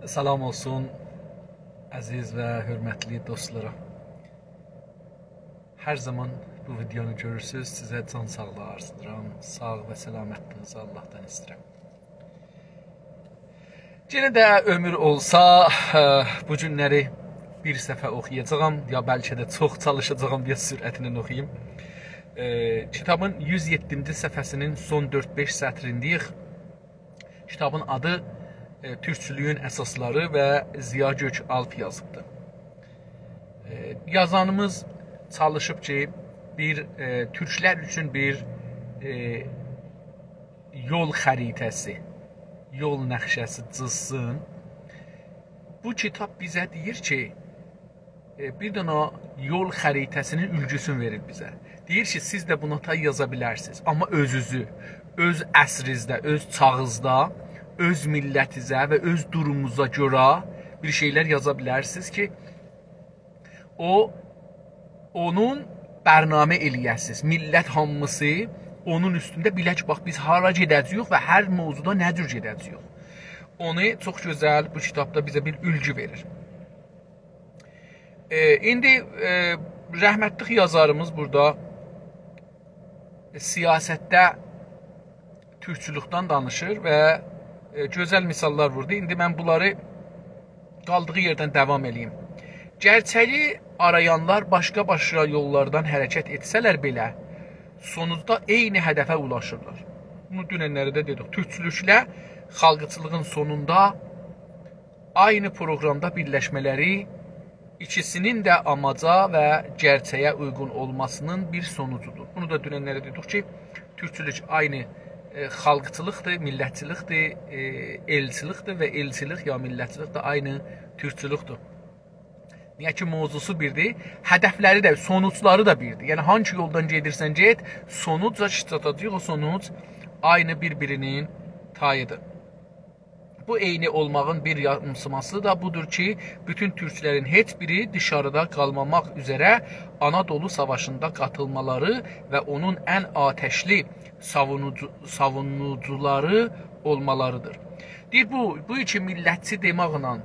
Salam olsun əziz və hörmətli dostlarım. Hər zaman bu videonu görürsünüz. Sizə can sağlığı arzulayıram. Sağ və səlamətliğinizi Allah'tan istəyirəm. Yenə də ömür olsa bu günləri bir səfə oxuyacağam. Ya bəlkə də çox çalışacağam deyə sürətlə oxuyayım. Kitabın 107-ci səhifəsinin son 4-5 sətrindəyik. Kitabın adı Türkçülüyün əsasları və Ziya Gökalp yazıbdır. Yazanımız çalışıb ki, türklər üçün bir yol xəritəsi, yol nəqşəsi cızsın. Bu kitab bizə deyir ki, bir dənə yol xəritəsinin ülgüsünü verir bizə. Deyir ki, siz də buna yaza bilərsiniz. Amma özünüzü, öz əsrinizdə, öz çağınızda, öz millətinizə və öz durumunuza görə bir şeylər yaza bilərsiniz ki, onun bərnamə eləyəsiniz. Millət hamısı onun üstündə bilək, bax, biz hara gedəcəyik və hər mövzuda nə cür gedəcəyik. Onu çox gözəl bu kitabda bizə bir ülgü verir. İndi rəhmətli yazarımız burada siyasətdə türkçülükdən danışır və gözəl misallar vurdu. İndi mən bunları qaldığı yerdən davam edeyim. Gerçəyi arayanlar başqa yollardan hərəkət etsələr belə, sonunda eyni hədəfə ulaşırlar. Bunu dünənləri də dedik. Türkçülüklə xalqçılığın sonunda aynı proqramda birləşmələri ikisinin də amaca və gerçəyə uyğun olmasının bir sonucudur. Bunu da dünənləri dedik ki, türkçülük aynı xalqçılıqdır, millətçilikdir, elçilikdir və elçilik ya millətçilik də aynı türkçülükdür. Niyə ki, mövzusu birdir, hədəfləri də, sonuçları da birdir. Yəni, hangi yoldan gedirsən get, sonuca çatacaq, o sonuc aynı bir-birinin tayıdır. Bu eyni olmağın bir yansıması da budur ki, bütün türklərin heç biri dışarıda qalmamaq üzərə Anadolu Savaşında qatılmaları və onun ən atəşli savunucuları olmalarıdır. Deyir, bu iki millətçi demaqla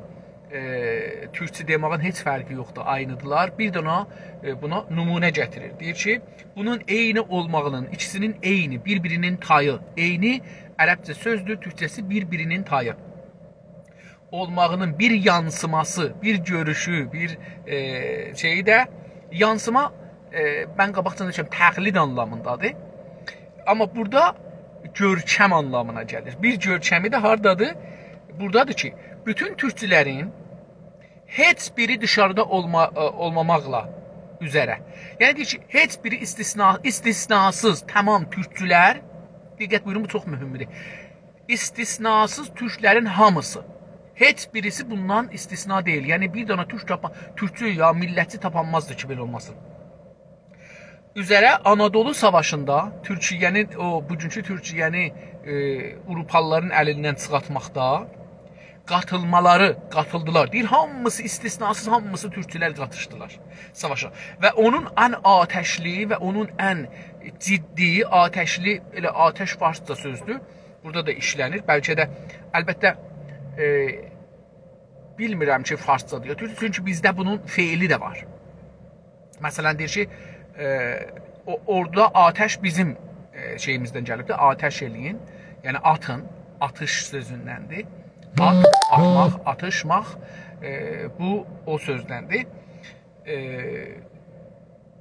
türkçü demağın heç fərqi yoxdur, aynıdırlar. Bir dənə buna nümunə gətirir. Deyir ki, bunun eyni olmağının, ikisinin eyni, bir-birinin tayı, eyni ərəbcə sözdür, türkçəsi bir-birinin tayı olmağının bir yansıması, bir görüşü, bir şeyi də yansıma, mən qabaqdan demişəm, təqlid anlamındadır. Amma burada görkəm anlamına gəlir. Bir görkəmi də hardadır? Buradadır ki, bütün türkçülərin heç biri dışarıda olmamaqla üzərə. Yəni deyir ki, heç biri istisnasız, tamam türkçülər, diqqət buyurun, bu çox mühümdür. İstisnasız türklərin hamısı. Heç birisi bundan istisna deyil. Yəni bir dənə türkçü ya millətçi tapanmazdır ki, belə olmasın. Üzərə Anadolu Savaşında Türkiyənin, bugünkü Türkiyəni Avropalıların əlindən çıxartmaqda qatıldılar. Deyir, hamısı istisnasız, hamısı türkçülər qatışdılar savaşa. Və onun ən atəşli və onun ən ciddi, atəşli, elə atəş farsça sözdür. Burada da işlənir. Bəlkə də, əlbəttə, bilmirəm ki, farsça deyir. Çünki bizdə bunun feili də var. Məsələn, deyir ki, orada atəş bizim şeyimizdən gəlibdir. Atəş eləyin, yəni atın, atış sözündəndir. At, atmaq, atışmaq, bu o sözdəndir.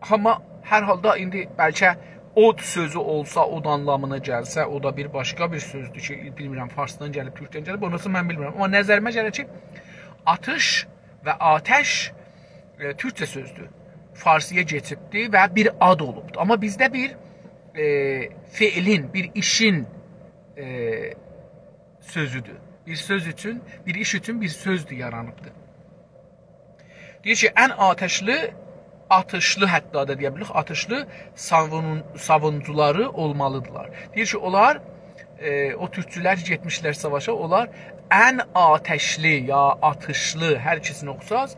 Amma hər halda indi bəlkə od sözü olsa, od anlamına gəlsə, o da bir başqa bir sözdür ki, bilmirəm, farsdan gəlib, türkdən gəlib, onası mən bilmirəm. Amma nəzərimə gəlir ki, atış və atəş türkçə sözdür. Farsıya keçibdir və bir ad olubdur. Amma bizdə bir feilin, bir işin sözüdür. Bir söz üçün, bir iş üçün bir sözdür yaranıbdır. Deyir ki, ən atışlı hətta da deyə bilirik, atışlı savunucuları olmalıdırlar. Deyir ki, onlar, o türkçülər getmişlər savaşa, onlar ən atəşli ya atışlı, hər ikisini oxusaz,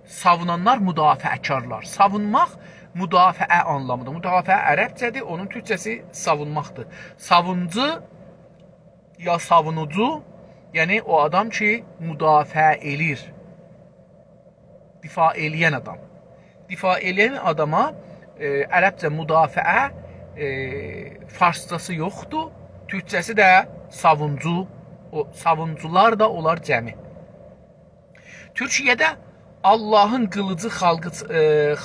savunanlar müdafiəkarlar. Savunmaq müdafiə anlamıdır. Müdafiə ərəbcədir, onun türkçəsi savunmaqdır. Savuncu ya savunucu Yəni o adam ki, müdafiə elir. Difa eləyən adam. Difa eləyən adama ərəbcə müdafiə farscası yoxdur. Türkçəsi də savuncu. O savuncular da onlar cəmi. Türkiyədə Allahın qılıcı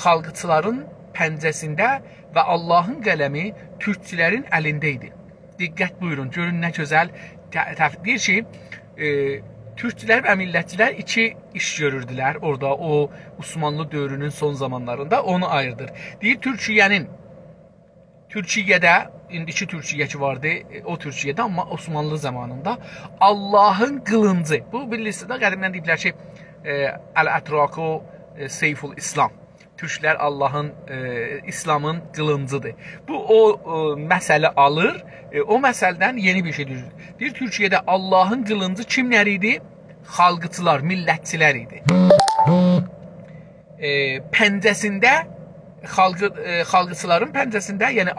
xalqçıların pəncəsində və Allahın qələmi türkçülərin əlində idi. Diqqət buyurun, görün nə gözəl deyir ki, türkçülər və millətçilər iki iş görürdülər orada, o Osmanlı dövrünün son zamanlarında onu ayırdır. Deyir, Türkiyədə, indiki Türkiyə ki vardı, o Türkiyədə, amma Osmanlı zamanında Allahın qılıncı, bu bilirsiniz də, qədimdən deyiblər ki, Əl-Ətraku Seyful İslam. Türklər Allahın, İslamın qılıncıdır. Bu, o məsələ alır, o məsələdən yeni bir şey düşür. Bir Türkiyədə Allahın qılıncı kimlər idi? Xalqçılar, millətçilər idi. Pəncəsində, xalqçıların pəncəsində, yəni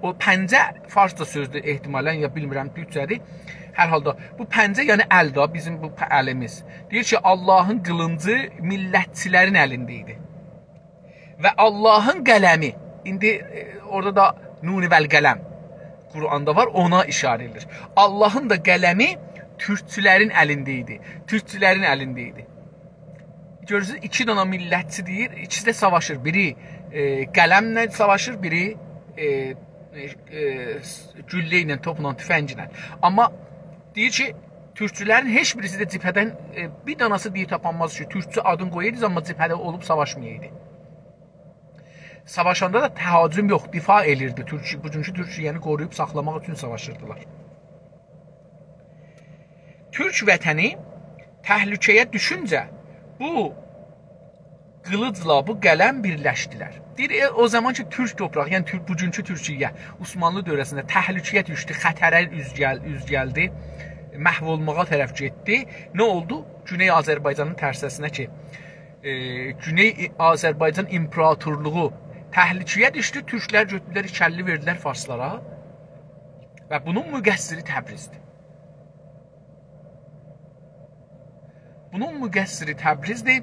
o pəncə farsca sözdür ehtimalən, ya bilmirəm, türkçədir. Hər halda bu pəncə, yəni əl də, bizim bu əlimiz. Deyir ki, Allahın qılıncı millətçilərin əlində idi. Və Allahın qələmi, indi orada da Nuni vəl qələm Quranda var, ona işarə edilir. Allahın da qələmi türkçülərin əlində idi. Türkçülərin əlində idi. Görürsünüz, iki dana millətçi deyir, ikisi də savaşır. Biri qələmlə savaşır, biri güllə ilə, topla, tüfənglə. Amma deyir ki, türkçülərin heç birisi də cibhədən bir danası deyir tapanmaz ki, türkçü adını qoyuydınız, amma cibhədə olub savaşmayaydı. Savaşanda da təhacüm yox, difa elirdi. Bugünkü Türkiyəni qoruyub saxlamaq üçün savaşırdılar. Türk vətəni təhlükəyə düşüncə bu qılıcla, bu qələm birləşdilər. Deyir, o zaman ki, Türk toprağı, yəni bugünkü Türkiyə Osmanlı dövrəsində təhlükəyə düşdü, xətərə üz gəldi, məhv olmağa tərəf getdi. Nə oldu? Güney Azərbaycanın tərsəsinə ki, Güney Azərbaycan İmparatorluğu təhlükəyə düşdü, türklər götürdülər, ikəlli verdilər farslara və bunun müqəssiri Təbrizdir. Bunun müqəssiri Təbrizdir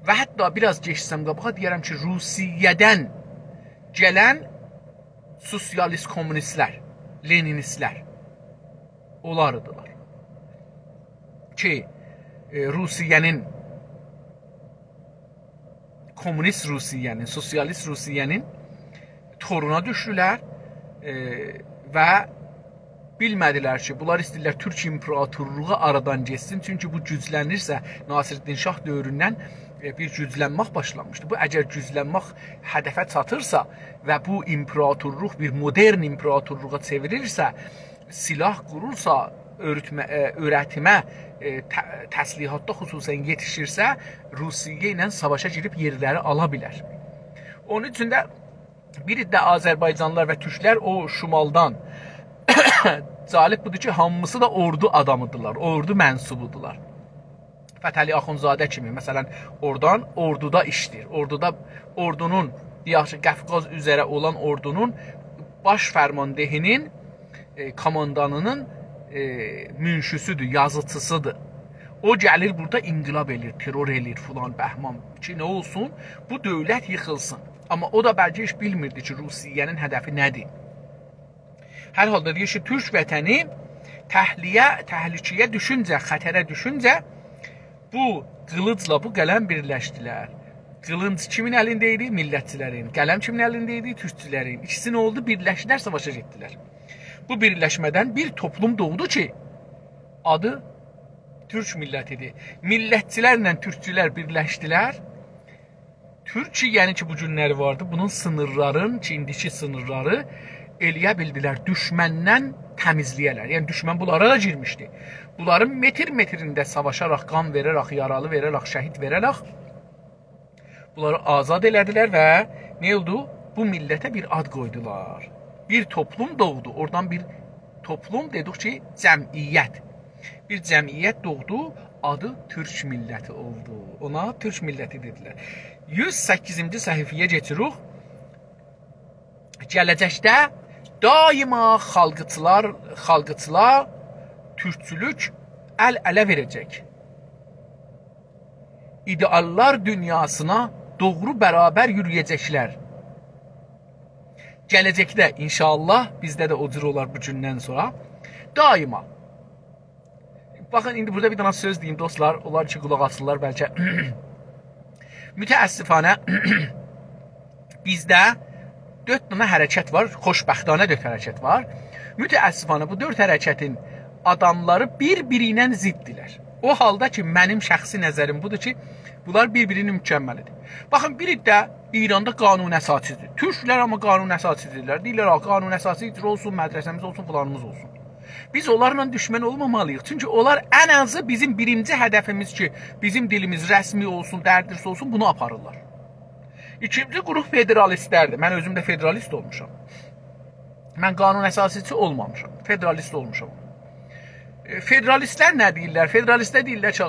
və hətta biraz geçsəm qabağa deyərəm ki, Rusiyədən gələn sosialist komünistlər, leninistlər onlardılar ki, Rusiyənin, komünist Rusiyənin, sosialist Rusiyənin toruna düşdülər və bilmədilər ki, bunlar istəyirlər Türk İmparatorluğu aradan geçsin. Çünki bu güclənirsə, Nasiruddin Şah dövründən bir güclənmək başlanmışdı. Bu, əgər güclənmək hədəfə çatırsa və bu imparatorluq bir modern imparatorluğa çevirirsə, silah qurursa, öyrətmə, təslihatda xüsusən yetişirsə, Rusiya ilə savaşa girib yerləri ala bilər. Onun üçün də biri də Azərbaycanlılar və Türklər o şimaldan Calib budur ki, hamısı da ordu adamıdırlar, ordu mənsubudular. Fətəli Axundzadə kimi, məsələn, oradan orduda işləyir. Ordunun, yaxşı, Qəfqaz üzərə olan ordunun baş fərmandehinin, komandanının münşüsüdür, yazıcısıdır. O gəlir burada inqilab elir, terror elir, filan, bəhman ki, nə olsun, bu dövlət yıxılsın. Amma o da bəlkə heç bilmirdi ki, Rusiyənin hədəfi nədir. Hər halda deyir ki, Türk vətəni təhlükəyə düşüncə, xətərə düşüncə bu qılıcla bu qələm birləşdilər. Qılınc kimin əlində idi? Millətçilərin. Qələm kimin əlində idi? Türkçülərin. İkisi nə oldu? Birləşdilər, savaşa getdilər. Bu birləşmədən bir toplum doğdu ki, adı Türk millətidir. Millətçilərlə türkçülər birləşdilər. Türkiyəni ki, bu günləri vardı, bunun sınırların, ki, indiki sınırları eləyə bildilər, düşməndən təmizləyələr. Yəni, düşmən bunlara da girmişdi. Bunların metr-metrində savaşaraq, qan verərək, yaralı verərək, şəhid verərək bunları azad elədilər və nə oldu? Bu millətə bir ad qoydular. Bir toplum doğdu. Oradan bir toplum dedik ki, cəmiyyət. Bir cəmiyyət doğdu, adı Türk milləti oldu. Ona Türk milləti dedilər. 108-ci səhifəyə geçirik. Gələcəkdə daima xalqçılar türkçülük əl-ələ verəcək. İdeallar dünyasına doğru bərabər yürüyəcəklər. Gələcəkdə inşallah bizdə də o cür olar bu gündən sonra. Daima. Baxın, indi burada bir dana söz deyim dostlar. Onlar ki, qulaq asırlar bəlkə. Mütəəssifanə bizdə 4 dana hərəkət var. Xoşbəxtanə 4 hərəkət var. Mütəəssifanə bu 4 hərəkətin adamları bir-biri ilə ziddirlər. O halda ki, mənim şəxsi nəzərim budur ki, bunlar bir-birini mükəmməlidir. Baxın, biri də İranda qanun əsasıdır. Türklər amma qanun əsasıdırlar. Deyirlər, qanun əsası icra olsun, mədrəsəmiz olsun, filanımız olsun. Biz onlarla düşmən olmamalıyıq. Çünki onlar ən azı bizim birinci hədəfimiz ki, bizim dilimiz rəsmi olsun, dərdirsə olsun, bunu aparırlar. İkinci qrup federalistlərdir. Mən özüm də federalist olmuşam. Mən qanun əsasıcı olmamışam. Federalist olmuşam. Federalistlər nə deyirlər? Federalistlər deyirlər ki,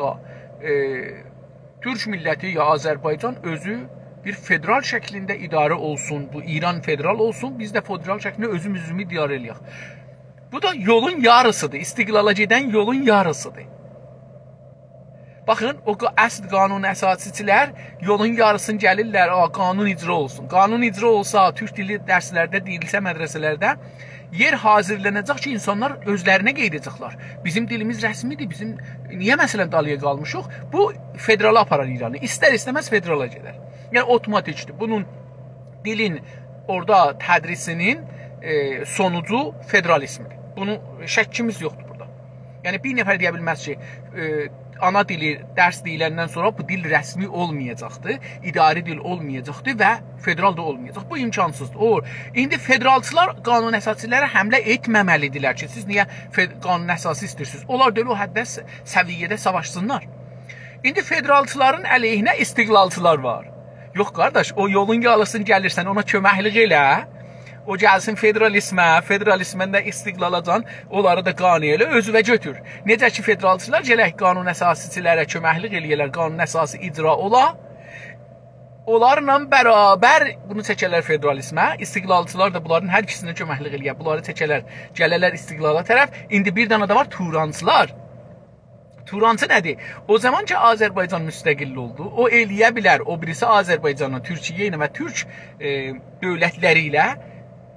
Türk milləti ya Azərbaycan özü bir federal şəklində idarə olsun, bu İran federal olsun, biz də federal şəklində özümüzü idarə eləyək. Bu da yolun yarısıdır, istiqlala gedən yolun yarısıdır. Baxın, o əsl qanun əsasçılar yolun yarısını gəlirlər, qanun icra olsun. Qanun icra olsa, türk dili dərslərdə deyilsə, mədrəsələrdə yer hazırlanacaq ki, insanlar özlərinə qeyd edəcəklər. Bizim dilimiz rəsmidir, bizim niyə məsələn dalıya qalmışıq? Bu federala aparar İranı. İstər-istəməz federala gedər. Yəni otomatikdir. Bunun dilin orada tədrisinin sonucu federalizmdir. Bunun şəkkimiz yoxdur burada. Yəni bir nəfər deyə bilməz ki, ana dili dərs deyiləndən sonra bu dil rəsmi olmayacaqdır, idari dil olmayacaqdır və federal da olmayacaq. Bu imkansızdır. Olur. İndi federalçılar qanun əsasçılara həmlə etməməlidirlər ki, siz niyə qanun əsası istəyirsiniz? Onlar da o həddə səviyyədə savaşsınlar. İndi federalçıların əleyhinə istiqlalçılar var. Yox qardaş, o yolun yarısını gəlirsən, ona köməklik elə. O gəlsin federalismən də istiqlalacan, onları da qane elə, özüvə götür. Necə ki, federalçılar gələk qanun əsasçılara köməklik eləyərlər, qanun əsası icra ola, onlarla bərabər bunu çəkərlər federalismə, istiqlalçılar da bunların hər ikisinə köməklik eləyər, bunları çəkərlər, gələrlər istiqlala tərəf. İndi bir dana da var Turancılar. Turancı nədir? O zaman ki, Azərbaycan müstəqilli oldu, o eləyə bilər, o birisi Azərbaycanla, Türkiyə ilə və Türk dövlətləri ilə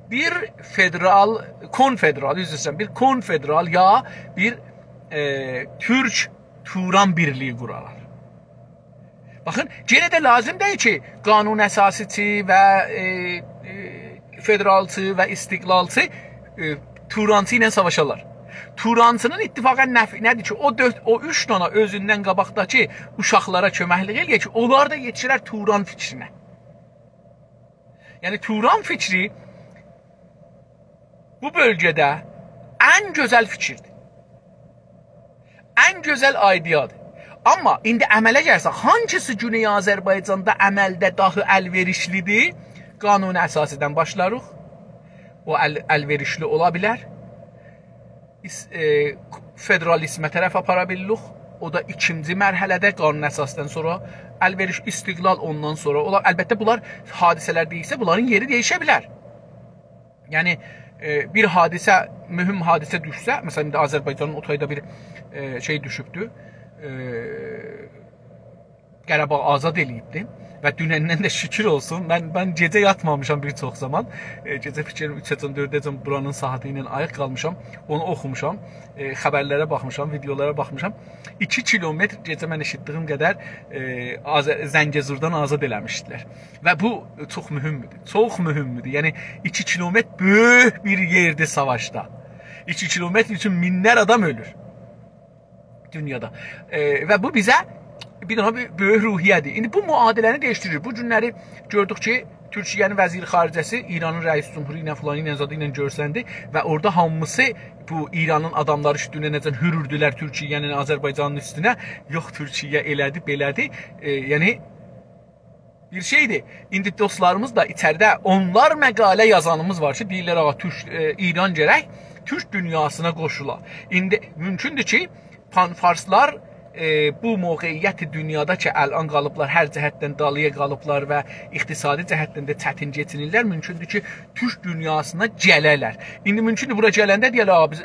bir federal, konfederal, bir konfederal ya bir Türk-Turan birliği qurarlar. Baxın, yenə də lazım deyil ki, qanun əsasçı və federalçı və istiqlalçı Turancı ilə savaşarlar. Turancının ittifaqən nəfi nədir ki, o 3 dana özündən qabaqdakı uşaqlara köməklik eləyir ki, onlar da yetişirlər Turan fikrinə. Yəni, Turan fikri bu bölgədə ən gözəl fikirdir. Ən gözəl ideyadır. Amma indi əmələ gəlsək, hangisi Güney Azərbaycanda əməldə dahi əlverişlidir? Qanuni əsasıdan başlarıq. O əlverişli ola bilər. Federalismə tərəf apara bilirik. O da ikinci mərhələdə qanun əsasından sonra əlveriş, istiqlal ondan sonra olar. Əlbəttə, bunlar hadisələr deyilsə, bunların yeri dəyişə bilər. Yəni, bir hadisə, mühüm hadisə düşsə, məsələn, Azərbaycanın o tayda bir şey düşübdür, Qarabağ azad eləyibdir və dünəndən də şükür olsun, mən gecə yatmamışam bir çox zaman, gecə fikrim 3-4-əcəm buranın saatı ilə ayıq qalmışam, onu oxumuşam, xəbərlərə baxmışam, videolara baxmışam, 2 kilometr gecə mən eşitdiyim qədər Zəngəzurdan azad eləmişdilər və bu çox mühümmüdür, yəni 2 kilometr böyük bir yerdir savaşda, 2 kilometr üçün minlər adam ölür dünyada və bu bizə bir dana böyük ruhiyyədir. İndi bu müadiləni dəyişdirir. Bu günləri gördük ki, Türkiyənin vəzir xaricəsi İranın rəis cümhuru ilə filan ilə zadı ilə görsəndi və orada hamısı bu İranın adamları üstünə necə hürürdülər Türkiyənin Azərbaycanın üstünə. Yox, Türkiyə elədi, belədi. Yəni bir şeydir. İndi dostlarımız da içəridə onlar məqalə yazanımız var ki, deyirlər İran gərək Türk dünyasına qoşula. İndi mümkündür ki, panfarslar bu mövqeyiyyəti dünyada ki, əlan qalıblar, hər cəhətdən dalıya qalıblar və iqtisadi cəhətdən də çətin keçinirlər, mümkündür ki, Türk dünyasına gələrlər. İndi mümkündür bura gələndə deyərlər,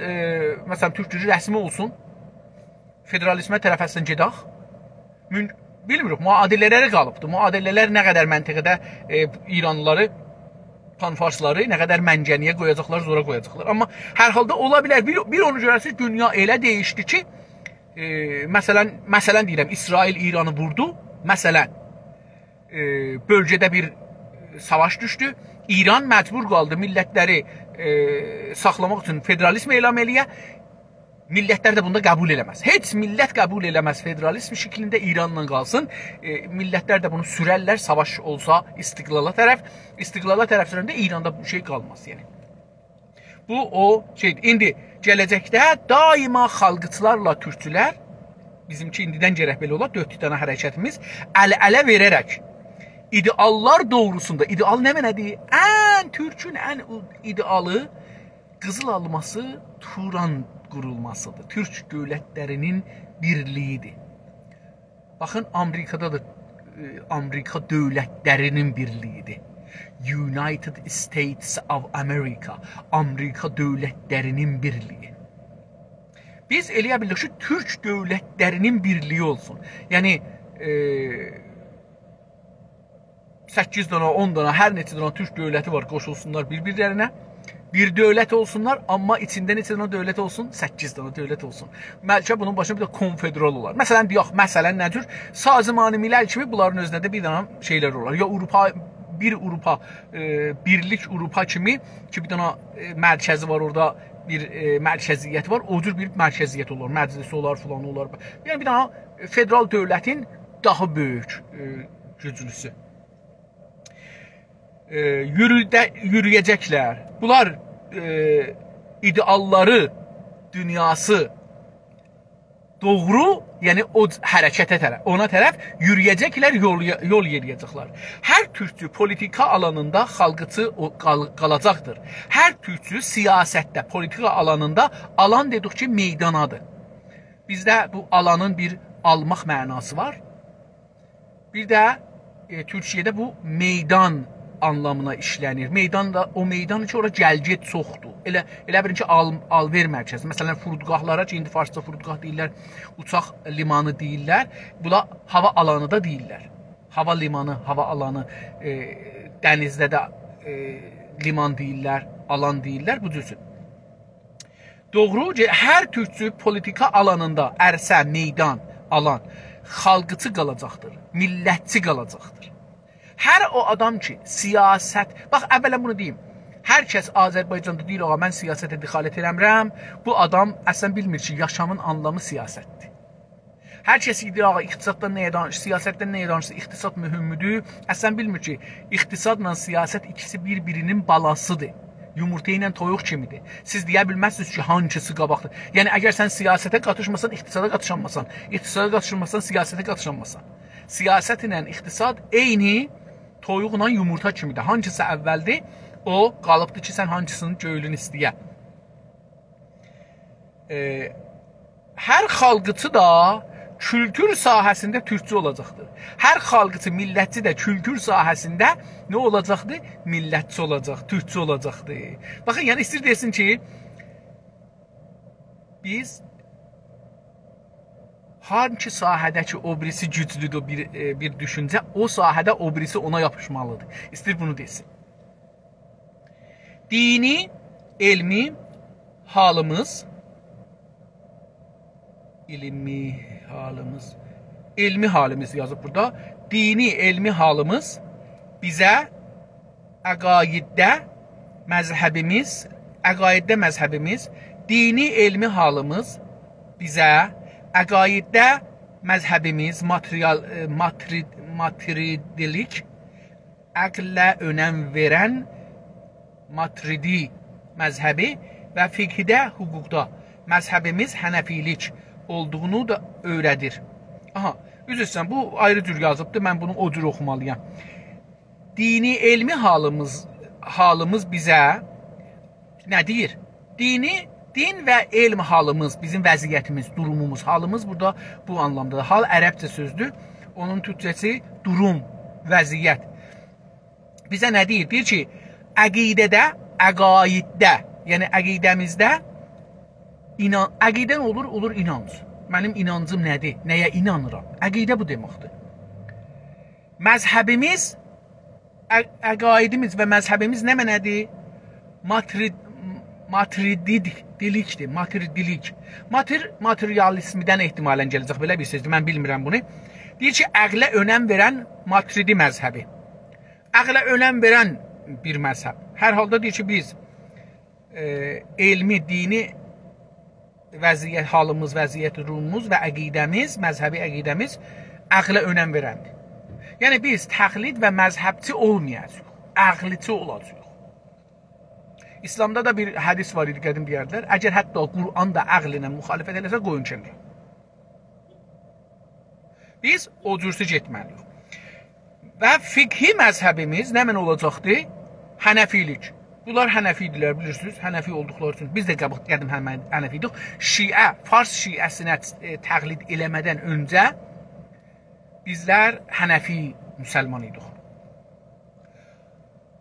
məsələn, Türk dili rəsmi olsun, federalizmə tərəfəsən gedək. Bilmirik, müadilələri qalıbdır. Müadilələr nə qədər məntiqədə İranlıları, panfarsları nə qədər məncəniyə qoyacaqlar, zora qoyacaqlar. Amma hər halda ola bilər. Bir onu görəsiniz, dünya elə dəyişdi ki, məsələn deyirəm, İsrail İranı vurdu. Məsələn, bölgədə bir savaş düşdü. İran məcbur qaldı millətləri saxlamaq üçün federalizm elan eləyə. Millətlər də bunda qəbul eləməz. Heç millət qəbul eləməz federalizm şəklində İranla qalsın. Millətlər də bunu sürərlər, savaş olsa istiqlala tərəf. İstiqlala tərəf sürəndə İranda bu şey qalmaz. Yəni. Bu o şeydir. İndi gələcəkdə daima xalqçılarla türkçülər, bizimki indidən gərək belə olar, 4 dənə hərəkətimiz əl-ələ verərək ideallar doğrusunda, ideal nə mənədir? Türkün ən idealı qızıl alması Turan qurulmasıdır. Türk dövlətlərinin birliyidir. Baxın, Amerikada da Amerika dövlətlərinin birliyidir. United States of America, Amerika dövlətlərinin birliyi. Biz eləyə bilirik ki, Türk dövlətlərinin birliyi olsun. Yəni 8 dənə, 10 dənə, hər neçə dənə Türk dövləti var, qoşulsunlar bir-birlərinə. Bir dövlət olsunlar, amma içində neçə dənə dövlət olsun? 8 dənə dövlət olsun. Bəlkə bunun başına bir də konfederal olar. Məsələn, deyək, məsələn nədir? Sazimani milləl kimi bunların özündə də bir dənə şeylər olar. Ya Avropa, birlik Avropa kimi ki, bir dənə mərkəzi var orada, bir mərkəziyyət var. O cür bir mərkəziyyət olur, məclisi olar, filan olar. Yəni bir dənə federal dövlətin daha böyük güclüsü. Yürüyəcəklər. Bunlar idealları, dünyası doğru, yəni o hərəkətə tərəf, ona tərəf yürüyəcəklər, yol yeriyəcəklər. Hər türkçü politika alanında xalqıçı qalacaqdır. Hər türkçü siyasətdə, politika alanında alan dedik ki, meydanadır. Bizdə bu alanın bir almaq mənası var. Bir də Türkiyədə bu meydan anlamına işlənir. O meydan ki, ora gəlgit çoxdur. Elə birin ki, alver mərkəzi. Məsələn, furudgahlara ki, indi farsça furudgah deyirlər, uçaq limanı deyirlər. Bula hava alanı da deyirlər. Hava limanı, hava alanı, dənizdə də liman deyirlər, alan deyirlər, bu cürsün. Doğru, hər türkçü politika alanında ərsə, meydan, alan, xalqıçı qalacaqdır, millətçi qalacaqdır. Hər o adam ki, siyasət, bax, əvvələn bunu deyim, hər kəs Azərbaycanda deyir, ağa, mən siyasətə dixalət eləmirəm, bu adam əslən bilmir ki, yaşamın anlamı siyasətdir. Hər kəs deyir, ağa, iqtisaddan nəyə danışır, siyasətdən nəyə danışır, iqtisad mühümdür, əslən bilmir ki, iqtisadla siyasət ikisi bir-birinin balasıdır. Yumurta ilə toyuq kimidir. Siz deyə bilməzsiniz ki, hangisi qabaqdır. Yəni, əgər sən siyasətə qatışmasan, iqtisada qatışanmasan, iqtisada qatışmasan, siyasətə qatışanmasan. Siyasət ilə iqtisad eyni toyuqla yumurta kimidir. Hangisi əvvəldir, o qalıbdır ki, sən hangisinin göylünü istəyə. Hər xalqıçı da kültür sahəsində türkçü olacaqdır. Hər xalqıçı, millətçi də kültür sahəsində nə olacaqdır? Millətçi olacaq, türkçü olacaqdır. Baxın, yəni istəyir desin ki, biz hangi sahədəki o birisi güclüdür bir düşüncə, o sahədə o birisi ona yapışmalıdır. İstəyir bunu desin. Dini, elmi halımız, elmi halimiz yazıb burada. Dini, elmi halımız bizə əqaiddə məzhəbimiz, dini, elmi halımız bizə əqaiddə məzhəbimiz, matridilik, əqlə önəm verən matridi məzhəbi və fiqhdə, hüquqda məzhəbimiz hənəfilik olduğunu da öyrədir. Aha, üzrsən, bu ayrı cür yazıbdır, mən bunu o cür oxumalıyam. Dini, elmi halımız bizə nə deyir? Din və elm halımız, bizim vəziyyətimiz, durumumuz, halımız burada bu anlamdadır. Hal ərəbcə sözdür, onun türkçəsi durum, vəziyyət. Bizə nə deyir? Deyir ki, əqidədə, əqaiddə, yəni əqidəmizdə, əqidən olur inanc. Mənim inancım nədir? Nəyə inanıram? Əqidə bu deməkdir. Məzhəbimiz, əqaidimiz və məzhəbimiz nə mənədir? Materidilikdir, materidilik. Materializmdən ehtimalən gələcək, belə bir sözdür, mən bilmirəm bunu. Deyir ki, əqlə önəm verən matridi məzhəbi. Əqlə önəm verən bir məzhəb. Hər halda deyir ki, biz elmi, dini vəziyyət, halımız, vəziyyət, ruhumuz və əqidəmiz, məzhəbi əqidəmiz əqlə önəm verəndir. Yəni biz təqlid və məzhəbçi olmayacaq, əqliçi olacaq. İslamda da bir hədis var idi, qədim deyərdilər. Əgər hətta Qur'an da əqlinə müxalifət eləsə, qoyun kənara. Biz o cürsü getməliyik. Və fiqhi məzhəbimiz nə mən olacaqdır? Hənəfilik. Bunlar Hənəfidirlər, bilirsiniz. Hənəfi olduqları üçün biz də qədim Hənəfiydik. Şiə, Fars şiəsinə təqlid eləmədən öncə bizlər Hənəfi müsəlman idik.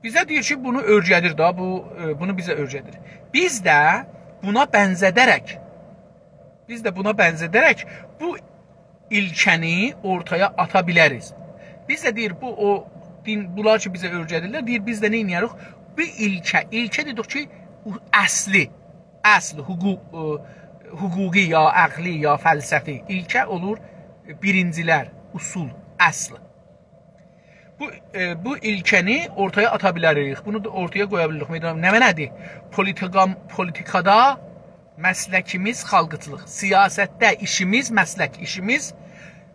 Bizə deyir ki, bunu öyrədir da, bunu bizə öyrədir. Biz də buna bənzədərək bu ilkəni ortaya ata biləriz. Biz də deyir, bunlar ki bizə öyrədirlər, deyir, biz də nə inəyərik? Bu ilkə dedik ki, əsli, hüquqi ya əqli ya fəlsəfi ilkə olur birincilər, usul, əsl. Bu ilkəni ortaya ata bilərik, bunu da ortaya qoya bilirik. Nə mənədir? Politikada məsləkimiz xalqçılıq, siyasətdə işimiz məslək, işimiz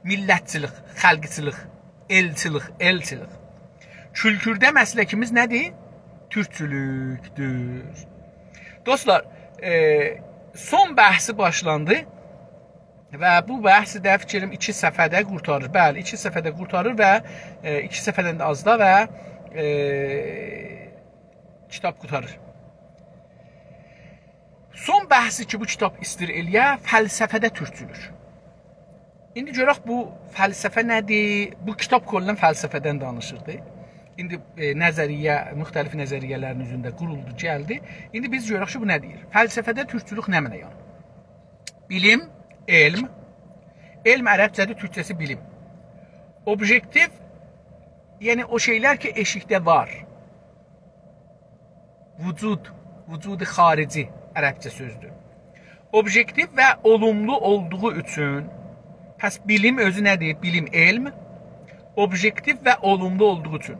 millətçilik, xalqçılıq, elçilik. Kültürdə məsləkimiz nədir? Türkçülükdür. Dostlar, son bəhsi başlandı və bu bəhsi də fikrim 2 səfədə qurtarır. Bəli, 2 səfədə qurtarır və 2 səfədən də az da və kitab qurtarır. Son bəhsi ki, bu kitab istir eləyə, fəlsəfədə türkçülük. İndi görək bu fəlsəfə nədir? Bu kitab kolundan fəlsəfədən danışırdı. İndi müxtəlif nəzəriyyələrin üzündə quruldu, gəldi. İndi biz görək ki, bu nə deyir? Fəlsəfədə türkçülük nə mənə yanır? Bilim, elm. Elm ərəbcədir, türkçəsi bilim. Objektiv, yəni o şeylər ki, eşikdə var. Vücud-i xarici ərəbcə sözdür. Objektiv və olumlu olduğu üçün, pəs bilim özü nədir? Bilim, elm. Objektiv və olumlu olduğu üçün.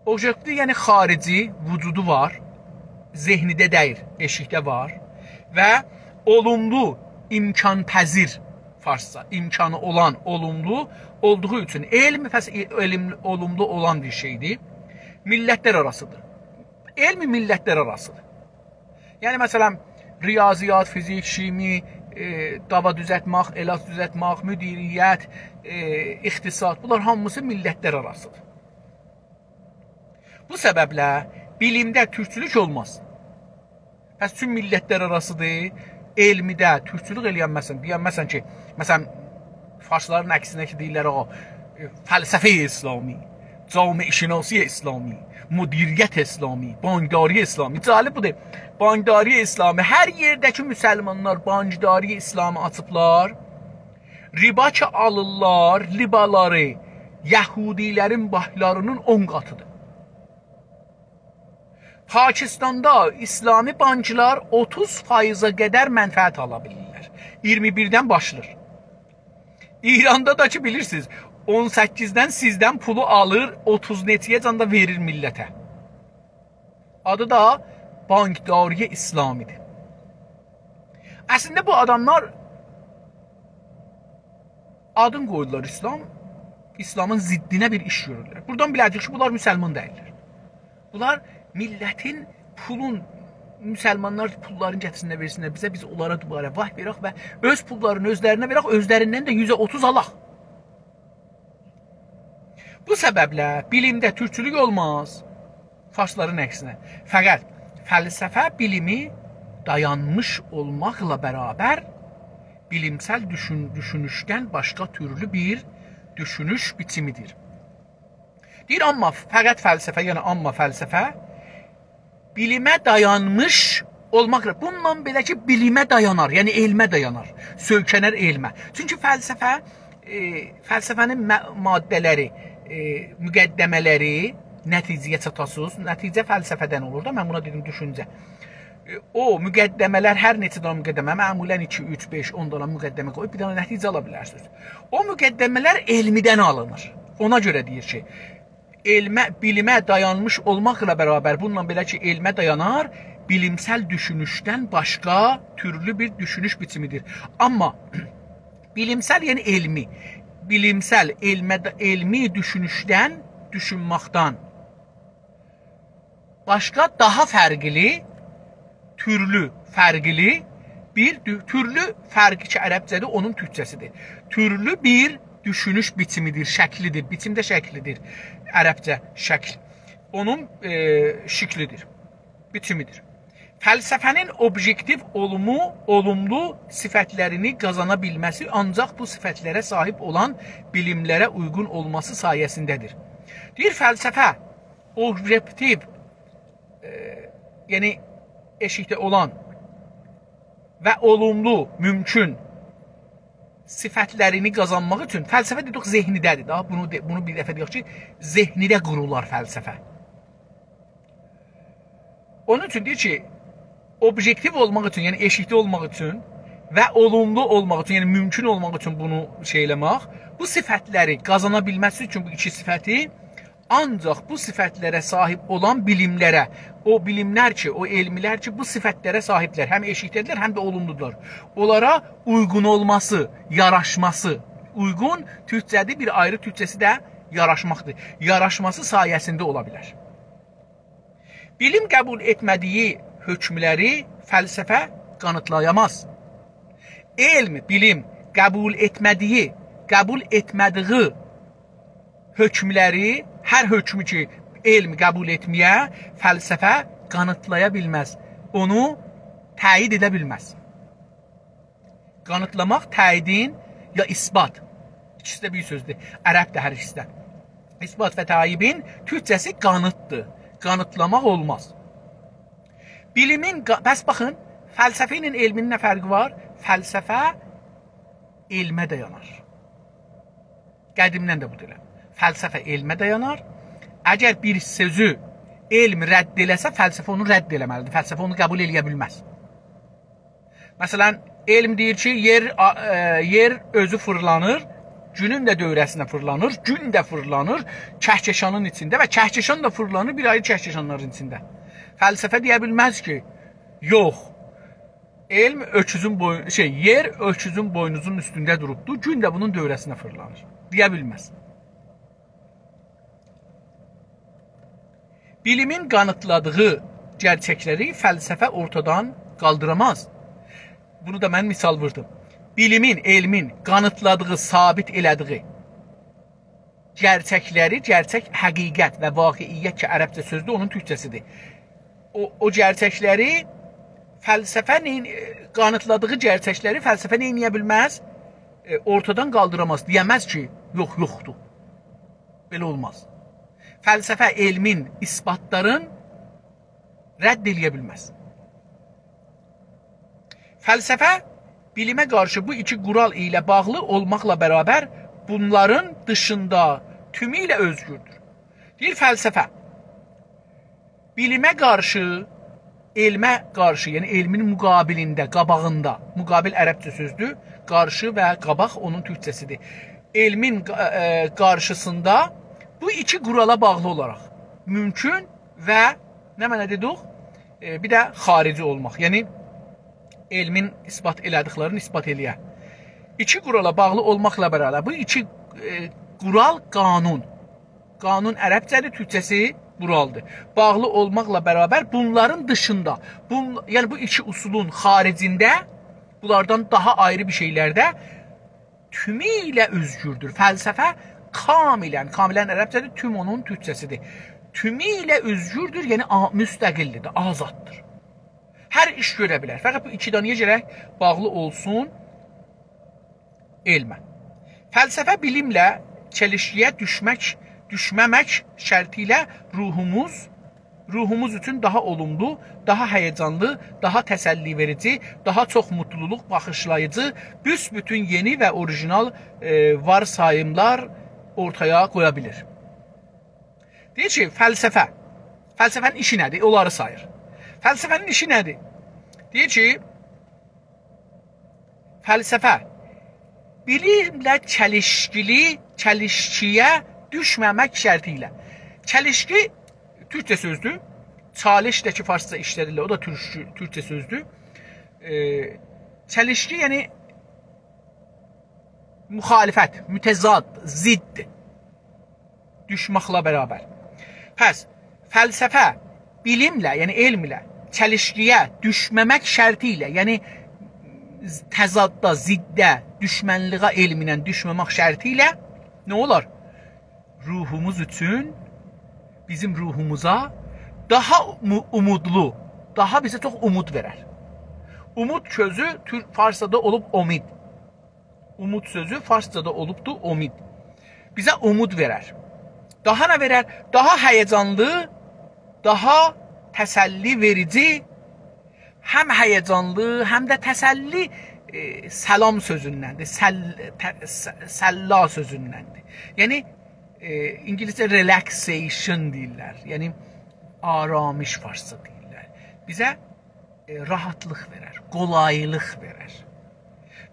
Objektiv, yəni xarici, vücudu var, zehnidə deyir, eşikdə var və olumlu, imkanpəzir, farsça, imkanı olan, olumlu olduğu üçün elm olumlu olan bir şeydir, millətlər arasıdır. Elm millətlər arasıdır. Yəni, məsələn, riyaziyyat, fizik, şimi, dava düzətmək, elac düzətmək, müdiriyyət, ixtisad, bunlar hamısı millətlər arasıdır. Bu səbəblə bilimdə türkçülük olmaz. Pəs tüm millətlər arasıdır, elmidə türkçülük eləyənməsin. Deyənməsən ki, məsələn, farsların əksinə ki, deyirlər o, fəlsəfə-i İslami, cami-şinasiyə İslami, müdiriyyət İslami, bankdari İslami. Cəlib budur, bankdari İslami. Hər yerdəki müsəlmanlar bankdari İslami açıblar, riba ki alırlar, ribaları Yahudilərin bahlarının 10 qatıdır. Pakistanda İslami banklar 30%-a qədər mənfəət ala bilirlər. 21-dən başlayır. İranda da ki bilirsiniz, 18-dən sizdən pulu alır, 30 neçəyə can da verir millətə. Adı da bankdariyə İslamidir. Əslində bu adamlar adın qoydular İslam, İslamın ziddinə bir iş görürlər. Buradan biləcək ki, bunlar müsəlman deyirlər. Bunlar millətin pulun, müsəlmanlar pulların gətirsinə versinlər bizə, biz onlara dubara vah verək və öz pullarını özlərinə verək, özlərindən də 130 alaq. Bu səbəblə bilimdə türkçülük olmaz, farsların əksinə. Fəqət fəlsəfə bilimi dayanmış olmaqla bərabər bilimsel düşünüşdən başqa türlü bir düşünüş biçimidir. Deyir, amma fəqət fəlsəfə, yəni amma fəlsəfə bilimə dayanmış olmaqla bundan belə ki bilimə dayanar, yəni elmə dayanar, söykənər elmə. Çünki fəlsəfənin maddələri, müqəddəmələri nəticəyə çatasınız. Nəticə fəlsəfədən olur da, mən buna dedim düşüncə. O müqəddəmələr hər neçə dənə müqəddəmə, məmulən 2, 3, 5, 10 dənə müqəddəmə qoyub bir dənə nəticə ala bilərsiniz. O müqəddəmələr elmidən alınır. Ona görə deyir ki, bilimə dayanmış olmaqla bərabər bununla belə ki elmə dayanar, bilimsel düşünüşdən başqa türlü bir düşünüş biçimidir. Amma bilimsel yəni elmi düşünüşdən, düşünməkdən başqa daha fərqli, türlü fərqi ki ərəbcədə onun türkçəsidir. Türlü bir düşünüş biçimidir, şəklidir, biçimdə şəklidir. Ərəbcə şəkl. Onun şəklidir, biçimidir. Fəlsəfənin obyektiv olumlu sifətlərini qazana bilməsi ancaq bu sifətlərə sahib olan bilimlərə uyğun olması sayəsindədir. Deyir, fəlsəfə obyektiv, yəni eşikdə olan və olumlu, mümkün sifətlərini qazanmaq üçün fəlsəfə dedik zehnidədir. Bunu bir dəfə deyək ki, zehnidə qurular fəlsəfə. Onun üçün deyir ki, obyektiv olmaq üçün, yəni eşikdə olmaq üçün və olumlu olmaq üçün, yəni mümkün olmaq üçün bunu eləmək, bu sifətləri qazana bilməsi üçün bu iki sifəti ancaq bu sifətlərə sahib olan bilimlərə, o bilimlər ki, o elmlər ki, bu sifətlərə sahiblər, həm eşikdədirlər, həm də olumludur. Onlara uyğun olması, yaraşması, uyğun türkçədir, bir ayrı türkçəsi də yaraşmaqdır. Yaraşması sayəsində ola bilər. Bilim qəbul etmədiyi hökmləri fəlsəfə qanıtlayamaz. Bilim qəbul etmədiyi hökmləri, hər hökmü ki, elm qəbul etməyə fəlsəfə qanıtlaya bilməz. Onu təyid edə bilməz. Qanıtlamaq təyidin ya isbat. İkisi də bir sözdür. Ərəbdə hər ikisi də. İsbat və təyibin türkçəsi qanıtdır. Qanıtlamaq olmaz. Bəs baxın, fəlsəfə ilə elmin nə fərqi var? Fəlsəfə elmə dayanar. Qədimdən də bu deyiləm. Fəlsəfə elmə dayanar. Əgər bir sözü elm rədd eləsə, fəlsəfə onu rədd eləməlidir. Fəlsəfə onu qəbul eləyə bilməz. Məsələn, elm deyir ki, yer özü fırlanır, günün də dövrəsinə fırlanır, gün də fırlanır kəhkəşanın içində və kəhkəşan da fırlanır bir ayrı kəhkəşanların içində. Fəlsəfə deyə bilməz ki, yox, yer öküzün boynuzun üstündə durubdur, gün də bunun dövrəsinə fırlanır. Deyə bilməz. Bilimin qanıtladığı gerçəkləri fəlsəfə ortadan qaldıramaz. Bunu da mən misal vurdum. Elmin qanıtladığı, sabit elədiği gerçəkləri, gerçək həqiqət və vaqiiyyət ki, ərəbcə sözdür, onun türkçəsidir. O gerçəkləri, qanıtladığı gerçəkləri fəlsəfə nə edə bilməz? Ortadan qaldıramaz. Deyəməz ki, yoxdur. Belə olmaz. Fəlsəfə elmin, isbatların rədd eləyə bilməz. Fəlsəfə bilimə qarşı bu iki qural ilə bağlı olmaqla bərabər bunların dışında tümüylə özgürdür. Deyir, fəlsəfə bilimə qarşı, elmə qarşı, yəni elmin müqabilində, qabağında, müqabil ərəbcə sözdür, qarşı və qabaq onun türkçəsidir. Elmin qarşısında bu iki qurala bağlı olaraq mümkün və nə mənə dedik? Bir də xarici olmaq. Yəni, elmin isbat elədiklərini isbat eləyə. İki qurala bağlı olmaqla bərabər. Bu iki qural qanun. Qanun ərəbcədir, türkçəsi quraldır. Bağlı olmaqla bərabər bunların dışında, yəni bu iki usulun xaricində, bunlardan daha ayrı bir şeylərdə tümüylə özgürdür. Fəlsəfə kamilən ərəbcədir, tüm onun türkçəsidir. Tümüylə özgürdür, yəni müstəqildir, azaddır. Hər iş görə bilər. Fəqət bu iki danıya gərək bağlı olsun elmə. Fəlsəfə bilimlə çelişkiyə düşməmək şərti ilə ruhumuz ruhumuz üçün daha olumlu, daha həyəcanlı, daha təsəlli verici, daha çox mutluluq bağışlayıcı, büsbütün yeni və orijinal varsayımlar ortaya qoya bilir. Deyir ki, fəlsəfə. Fəlsəfənin işi nədir? Onları sayır. Fəlsəfənin işi nədir? Deyir ki, fəlsəfə bilimlə çəlişkiyə düşməmək şərti ilə. Çəlişki Türkçe sözdür. Çaliş də ki farsça işlədirlər, o da Türkçe sözdür. Çəlişki yəni müxalifət, mütəzad, zidd. Düşməklə bərabər. Pəs, fəlsəfə bilimlə, yəni elmlə çəlişkiyə düşməmək şərti ilə, yəni təzadda, ziddə, düşmənliğə elminə düşməmək şərti ilə nə olar? Ruhumuz üçün, bizim ruhumuza daha umudlu, daha bizə çox umud verər. Umud sözü farsçada olub omid. Umud sözü farsçada olubdur omid. Bizə umud verər. Daha nə verər? Daha həyəcanlı, daha təsəlli verici, həm həyəcanlı, həm də təsəlli səlam sözündəndir, səlla sözündəndir. Yəni, İngilizcə relaxation deyirlər, yəni aramış farsça deyirlər. Bizə rahatlıq verər, qolaylıq verər.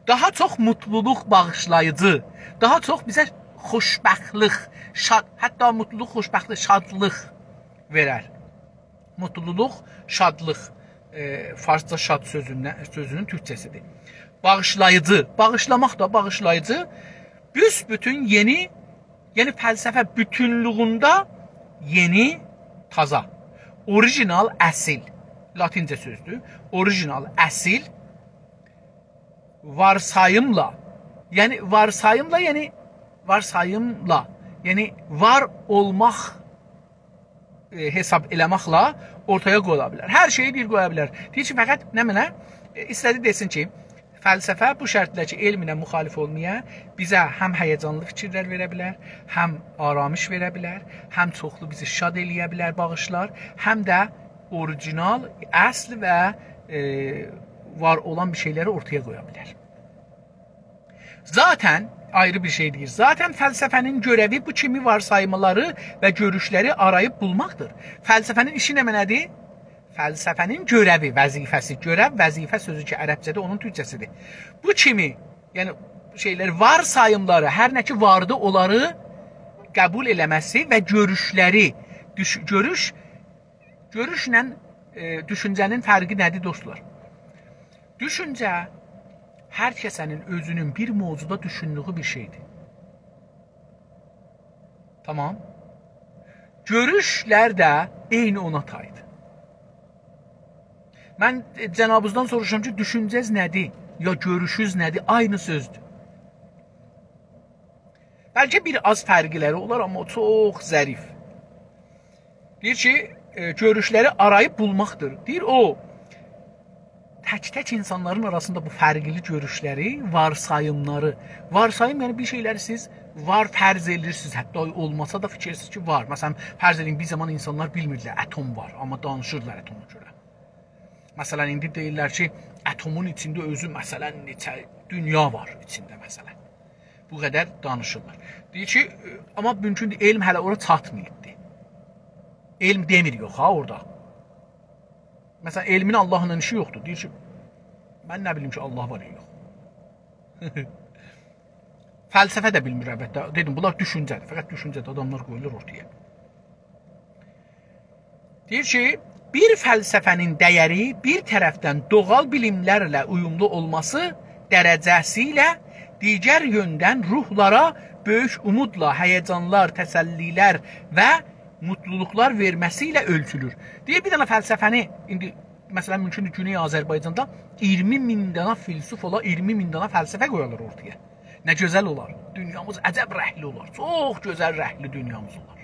Daha çox mutluluq bağışlayıcı, daha çox bizə xoşbəxtlik, hətta mutluluq, xoşbəxtlik, şadlıq verər. Mutluluq, şadlıq, farsça şad sözünün türkçəsidir. Bağışlayıcı, bağışlamaq da bağışlayıcı, büsbütün yeni, yəni fəlsəfə bütünlüğündə yeni, taza, orijinal, əsil, latincə sözdür, orijinal, əsil, varsayımla, yəni var olmaq hesab eləməklə ortaya qoyula bilər. Hər şeyi bir qoya bilər. Deyir ki, fəqət nə mənə? İstədi desin ki, fəlsəfə bu şərtlə ki, elminə müxalif olmaya bizə həm həyəcanlı fikirlər verə bilər, həm aramış verə bilər, həm çoxlu bizi şad eləyə bilər, bağışlar, həm də orijinal, əsl və var olan bir şeyləri ortaya qoya bilər. Zaten ayrı bir şey deyir. Zaten fəlsəfənin görəvi bu kimi varsaymaları və görüşləri arayıb bulmaqdır. Fəlsəfənin işi nə nədir? Fəlsəfənin görəvi, vəzifəsi, görəv, vəzifə sözü ki, ərəbcədə onun türkçəsidir. Bu kimi, yəni şeylər, varsayımları, hər nə ki vardı, onları qəbul eləməsi və görüşləri, görüşlə düşüncənin fərqi nədir dostlar? Düşüncə, hər kəsənin özünün bir mövzuda düşündüyü bir şeydir. Tamam. Görüşlər də eyni ona taydır. Mən cənabınızdan soruşuram ki, düşüncəz nədir? Ya görüşüz nədir? Aynı sözdür. Bəlkə bir az fərqləri olar, amma çox zərif. Deyir ki, görüşləri arayıb bulmaqdır. Deyir o, tək-tək insanların arasında bu fərqli görüşləri, varsayımları. Varsayım, yəni bir şeyləri siz var fərz edirsiniz, hətta olmasa da fikirsiniz ki, var. Məsələn, fərz edin, bir zaman insanlar bilmirlər, atom var, amma danışırlar atoma görə. Məsələn, indi deyirlər ki, atomun içində özü, məsələn, neçə dünya var içində, məsələn. Bu qədər danışırlar. Deyir ki, amma mümkündür, elm hələ ora çatmayıbdır. Elm demir yox, ha, orada. Məsələn, elmin Allahla işi yoxdur. Deyir ki, mən nə bilim ki, Allah var ya yox. Fəlsəfə də bilmir, əlbəttə. Dedim, bunlar düşüncədir. Fəqət düşüncədir, adamlar qoyulur ortaya. Deyir ki, bir fəlsəfənin dəyəri bir tərəfdən doğal bilimlərlə uyumlu olması dərəcəsi ilə digər yöndən ruhlara böyük umudla həyəcanlar, təsəllilər və mutluluqlar verməsi ilə ölçülür. Deyir, bir dənə fəlsəfəni, indi məsələn, mümkündür Güney Azərbaycanda 20.000 dənə filsuf olar, 20.000 dənə fəlsəfə qoyarlar ortaya. Nə gözəl olar. Dünyamız əcəb rəhli olar. Çox gözəl rəhli dünyamız olar.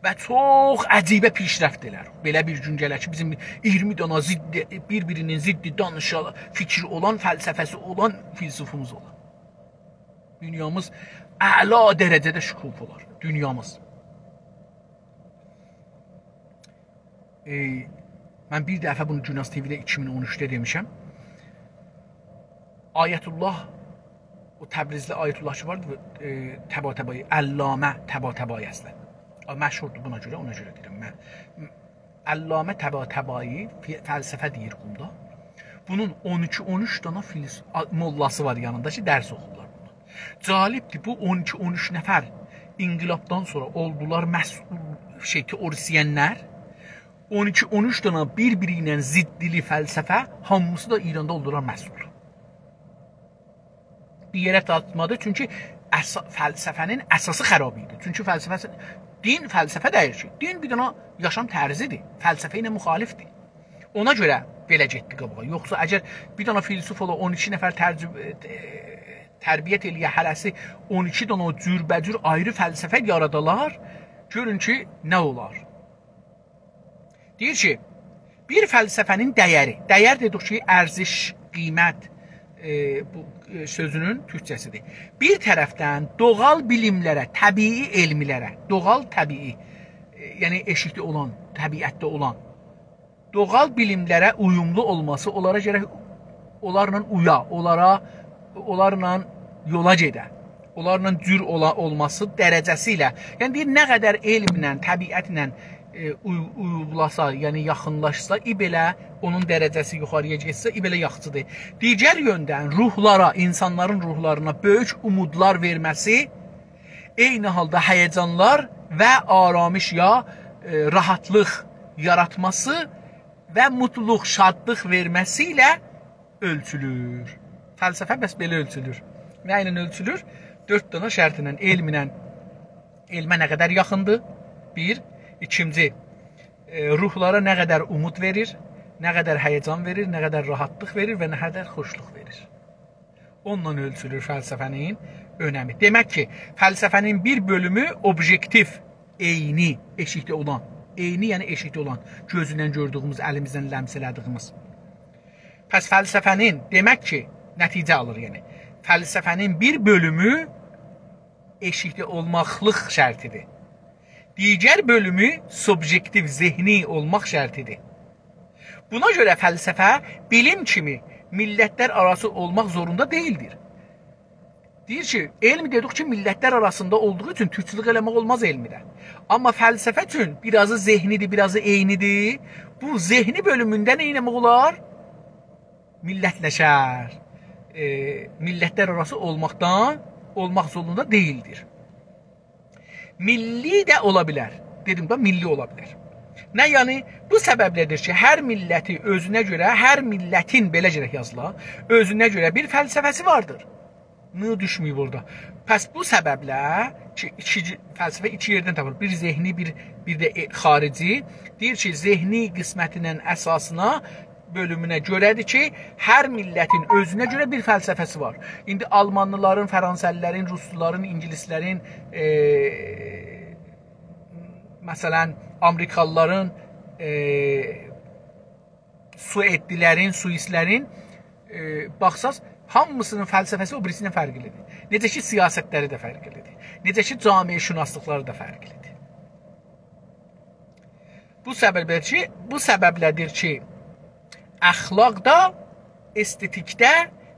Və çox əcibə pişrəft elər. Belə bir gün gələr ki, bizim 20 dana ziddi, bir-birinin ziddi danışan, fikri olan, fəlsəfəsi olan filsufumuz olar. Dünyamız əla dərəcədə şükuf olar. Dünyamız. mən bir dəfə bunu Günas TV-də 2013-də demişəm. Ayətullah, o Təbrizli Ayətullahçı vardı, Təbatəbai, Əllamə Təbatəbai əslən. Məşhurdur buna görə, ona görə deyirəm mən. Əllamə Təbatəbai fəlsəfə deyir bunda. Bunun 12-13 dana mollası var yanında ki, dərs oxudular bundan. Calibdir, bu 12-13 nəfər inqilabdan sonra oldular məsul teorisyenlər. 12-13 dana bir-biri ilə ziddili fəlsəfə, hamısı da İranda oldular məsul. Bir yerə tatmadı, çünki fəlsəfənin əsası xərab idi. Çünki din fəlsəfə deyir ki, din bir dana yaşam tərzidir, fəlsəfə ilə müxalifdir. Ona görə belə getdi qabağa. Yoxsa əgər bir dana filsuf ola 12 nəfər tərbiyyət eləyə hərəsi 12 dana cürbəcür ayrı fəlsəfə yaradalar, görün ki, nə olar? Deyir ki, bir fəlsəfənin dəyəri, dəyər dedik ki, ərziş, qiymət bu sözünün türkçəsidir. Bir tərəfdən doğal bilimlərə, təbii elmilərə, doğal təbii, yəni eşikdə olan, təbiətdə olan, doğal bilimlərə uyumlu olması, onlara gərək onlarla uya, onlarla yola gedə, onlarla cür olması dərəcəsi ilə, yəni deyir, nə qədər elmlə, təbiətlə uyğulasa, yəni yaxınlaşsa, belə onun dərəcəsi yuxarıya getsə, belə yaxçıdır. Digər yöndən ruhlara, insanların ruhlarına böyük umudlar verməsi, eyni halda həyəcanlar və aramış ya rahatlıq yaratması və mutluluq, şadlıq verməsi ilə ölçülür. Fəlsəfə bəs belə ölçülür. Nə ilə ölçülür? 4 dana şərtinlə, elmə nə qədər yaxındır? 1. İkinci, ruhlara nə qədər umud verir, nə qədər həyəcan verir, nə qədər rahatlıq verir və nə qədər xoşluq verir. Onunla ölçülür fəlsəfənin önəmi. Demək ki, fəlsəfənin bir bölümü objektiv, eyni, eşikdə olan, eyni yəni eşikdə olan, gözündən gördüyümüz, əlimizdən ləms elədiyimiz. Pəs fəlsəfənin, demək ki, nəticə alır yəni, fəlsəfənin bir bölümü eşikdə olmaqlıq şərtidir. Digər bölümü subjektiv, zehni olmaq şərtidir. Buna görə fəlsəfə bilim kimi millətlər arası olmaq zorunda deyildir. Deyir ki, elm dedik ki, millətlər arasında olduğu üçün türkçülük eləmək olmaz elmidə. Amma fəlsəfə üçün birazı zehnidir, birazı eynidir. Bu zehni bölümündə nə eləmək olar? Millətləşər. Millətlər arası olmaq zorunda deyildir. Milli də ola bilər. Dedim də, milli ola bilər. Nə yəni? Bu səbəblədir ki, hər milləti özünə görə, hər millətin, belə gələk yazıla, özünə görə bir fəlsəfəsi vardır. Nə düşməyib orada? Pəs bu səbəblə ki, fəlsəfə iki yerdən tapılır. Bir zehni, bir də xarici. Deyir ki, zehni qismətinin əsasına, bölümünə görədir ki, hər millətin özünə görə bir fəlsəfəsi var. İndi Almanlıların, Fransəlilərin, Rusluların, İngilislərin, məsələn, Amerikalıların, Suedlilərin, Suislərin baxsaz, hamısının fəlsəfəsi o birisindən fərqlidir. Necə ki, siyasətləri də fərqlidir. Necə ki, camiə-şünaslıqları da fərqlidir. Bu səbəblədir ki, əxlaqda, estetikdə,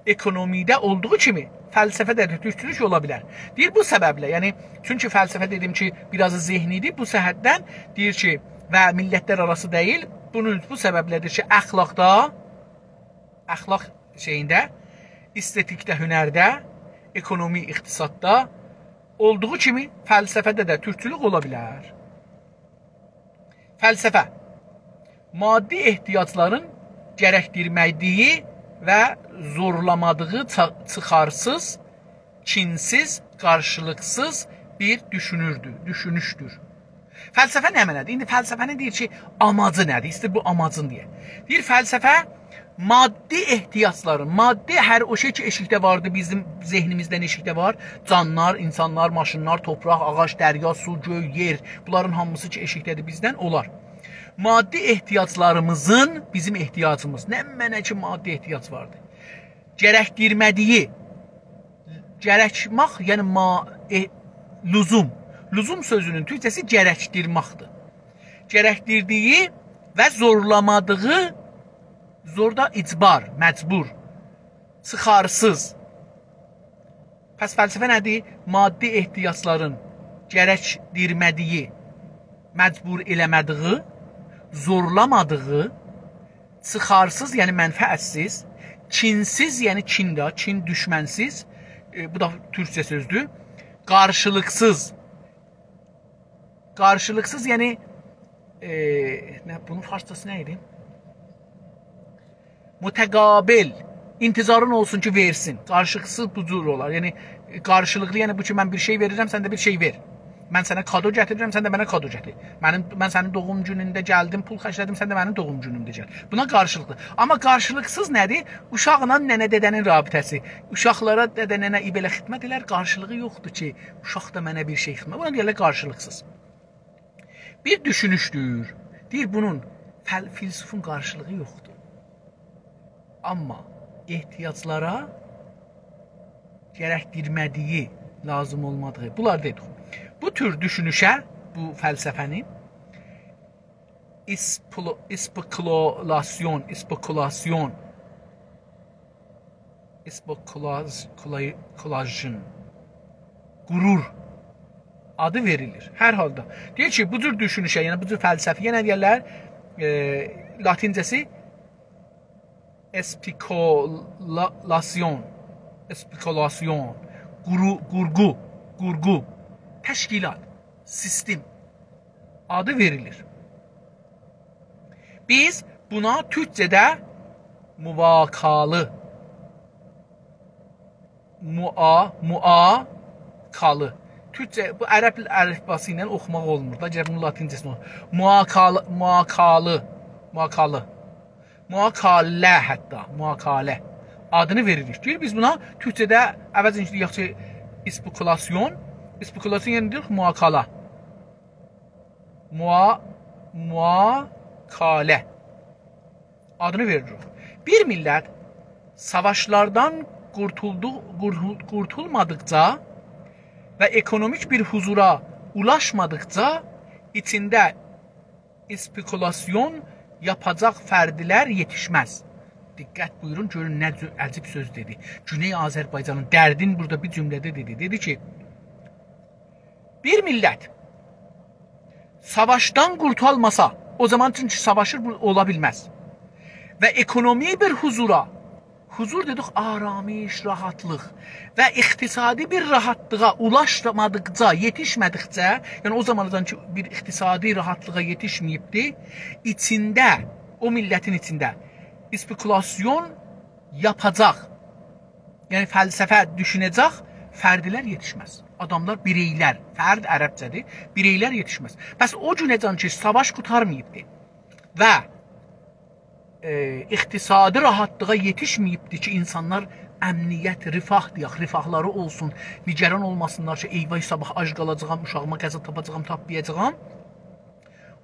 ekonomidə olduğu kimi fəlsəfədə də türkçülük ola bilər. Deyir bu səbəblə, yəni çünki fəlsəfə dedim ki, biraz zehnidir, bu səhhətdən deyir ki, və millətlər arası deyil, bu səbəblədir ki, əxlaq şeyində, estetikdə, hünərdə, ekonomi, iqtisadda olduğu kimi fəlsəfədə də türkçülük ola bilər. Fəlsəfə, maddi ehtiyacların gərəkdirmədiyi və zorlamadığı çıxarsız, kinsiz, qarşılıqsız bir düşünüşdür. Fəlsəfə nə mənədir? İndi fəlsəfənin deyir ki, amacı nədir? İstəyir bu amacın deyə. Deyir fəlsəfə maddi ehtiyacların, maddi hər o şey ki eşikdə vardı, bizim zehnimizdən eşikdə var. Canlar, insanlar, maşınlar, topraq, ağac, dərya, su, göy, yer, bunların hamısı ki eşikdədir bizdən olar. Maddi ehtiyaclarımızın, bizim ehtiyacımız, nə mənə ki maddi ehtiyac vardır. Gərəkdirmədiyi, gərəkmək, yəni lüzum. Lüzum sözünün türkçəsi gərəkdirməkdir. Gərəkdirdiyi və zorlamadığı, zorda icbar, məcbur, çıxarsız. Pəs fəlsəfə nədir? Maddi ehtiyacların gərəkdirmədiyi, məcbur eləmədiyi, zorlamadığı, çıxarsız, yəni mənfəətsiz, kinsiz, yəni kinda, kin düşmənsiz, bu da türkçə sözdür, qarşılıqsız, qarşılıqsız, yəni bunun farsçası nə idi? Mütəqabil, intizarın olsun ki, versin. Qarşılıqsız bu cür olar. Yəni qarşılıqlı, yəni bu ki, mən bir şey verirəm, sən də bir şey ver. Mən sənə kado gətirirəm, sən də mənə kado gətir. Mən sənin doğum günündə gəldim, pul xərclədim, sən də mənim doğum günümdə gəl. Buna qarşılıqlı. Amma qarşılıqsız nədir? Uşaqla nənə dədənin rabitəsi. Uşaqlara dədə nənə belə xidmət elər, qarşılığı yoxdur ki, uşaq da mənə bir şey xidmət. Buna deyirlər qarşılıqsız. Bir düşünüşdür. Deyir bunun filsufun qarşılığı yoxdur. Amma ehtiyaclara gərəkdirmədiyi, lazım olmadığı, bunlar dedik. Bu tür düşünüşə, bu fəlsəfənin spekulation, qurur adı verilir. Hər halda. Deyir ki, bu cür düşünüşə, yəni bu cür fəlsəfiyə nə deyirlər? Latincəsi spekulasyon, qurgu, təşkilat, sistem adı verilir. Biz buna türkçədə muvakalı, muakalı. Türkçə, bu ərəb əlifbası ilə oxumaq olmur da, gəl bunu latincəsini oxumaq. Muakalə hətta, muakalə adını veririk. Deyir, biz buna türkçədə əvəzincə deyək ki, spekulasyon yəni deyirik muakala. Muakalə adını veririk. Bir millət savaşlardan qurtulmadıqca və ekonomik bir huzura ulaşmadıqca içində spekulasyon yapacaq fərdilər yetişməz. Diqqət buyurun, görün nə əcib söz dedi. Güney Azərbaycanın dərdin burada bir cümlədə dedi. Dedi ki, bir millət savaşdan qurtulmasa, o zaman çünki savaşır ola bilməz. Və ekonomi bir huzura, huzur dedik aramış, rahatlıq və iqtisadi bir rahatlığa ulaşmadıqca, yetişmədikcə, yəni o zamandan ki bir iqtisadi rahatlığa yetişməyibdi, içində, o millətin içində spekulasyon yapacaq, yəni fəlsəfə düşünəcək fərdilər yetişməz. Adamlar, bireylər, fərd ərəbcədir, bireylər yetişməz. Bəs o günəcən ki, savaş qurtarmayıbdı və iqtisadi rahatlığa yetişməyibdi ki, insanlar əmniyyət, rifah deyək, rifahları olsun, nigaran olmasınlar ki, eyvay sabah ac qalacağam, uşağıma qəzə tapacağam, tapmayacağam.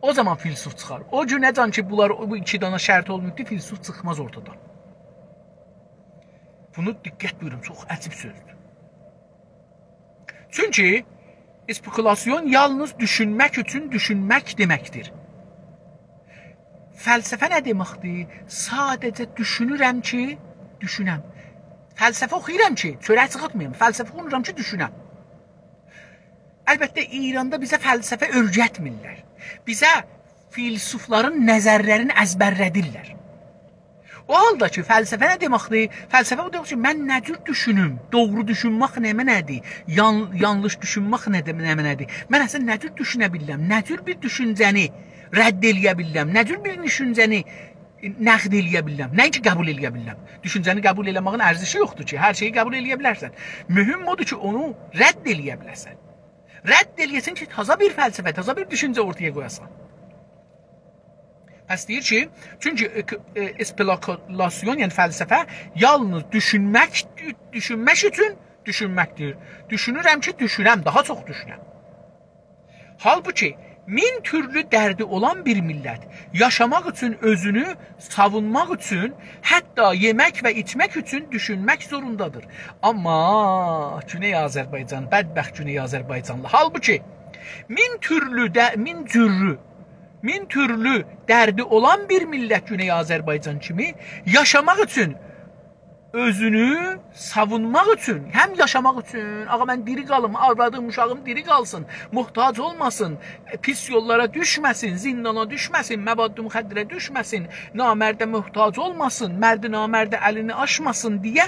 O zaman filsuf çıxar. O günəcən ki, bu iki dana şərt olmayıbdı, filsuf çıxmaz ortadan. Bunu diqqət buyurun, çox əcib sözdür. Çünki spekulasyon yalnız düşünmək üçün düşünmək deməkdir. Fəlsəfə nə deməkdir? Sadəcə düşünürəm ki, düşünəm. Fəlsəfə oxuyuram ki, çörək çıxartmayım. Fəlsəfə oxuyuram ki, düşünəm. Əlbəttə, İranda bizə fəlsəfə öyrətmirlər. Bizə filsufların nəzərlərini əzbərlədirlər. O halda ki, fəlsəfə nə deməkdir? Fəlsəfə o demək ki, mən nə cür düşünüm? Doğru düşünmək nədir? Yanlış düşünmək nədir? Mən əslən nə cür düşünə bilirəm? Nə cür bir düşüncəni rədd eləyə bilirəm? Nə cür bir düşüncəni nəqd eləyə bilirəm? Nəyi ki, qəbul eləyə bilirəm? Düşüncəni qəbul eləməyin ərzişi yoxdur ki, hər şeyi qəbul eləyə bilərsən. Mühüm odur ki, onu rədd eləyə bilərsən. Rədd eləyəsin ki, taza bir fəlsəfə, taza bir düşüncə ortaya qoyasan. Pəs deyir ki, çünki spekulasyon, yəni fəlsəfə yalnız düşünmək üçün düşünməkdir. Düşünürəm ki, düşünəm, daha çox düşünəm. Halbuki, min türlü dərdi olan bir millət yaşamaq üçün, özünü savunmaq üçün, hətta yemək və içmək üçün düşünmək zorundadır. Amma Güney Azərbaycan, bədbəxt Güney Azərbaycanlı. Halbuki min cürrü min türlü dərdi olan bir millət Güney Azərbaycan kimi yaşamaq üçün, özünü savunmaq üçün, həm yaşamaq üçün, ağa mən diri qalım, arvadım, uşağım diri qalsın, muhtac olmasın, pis yollara düşməsin, zindana düşməsin, məvaddı müxəddirə düşməsin, namərdə muhtac olmasın, mərdi namərdə əlini aşmasın deyə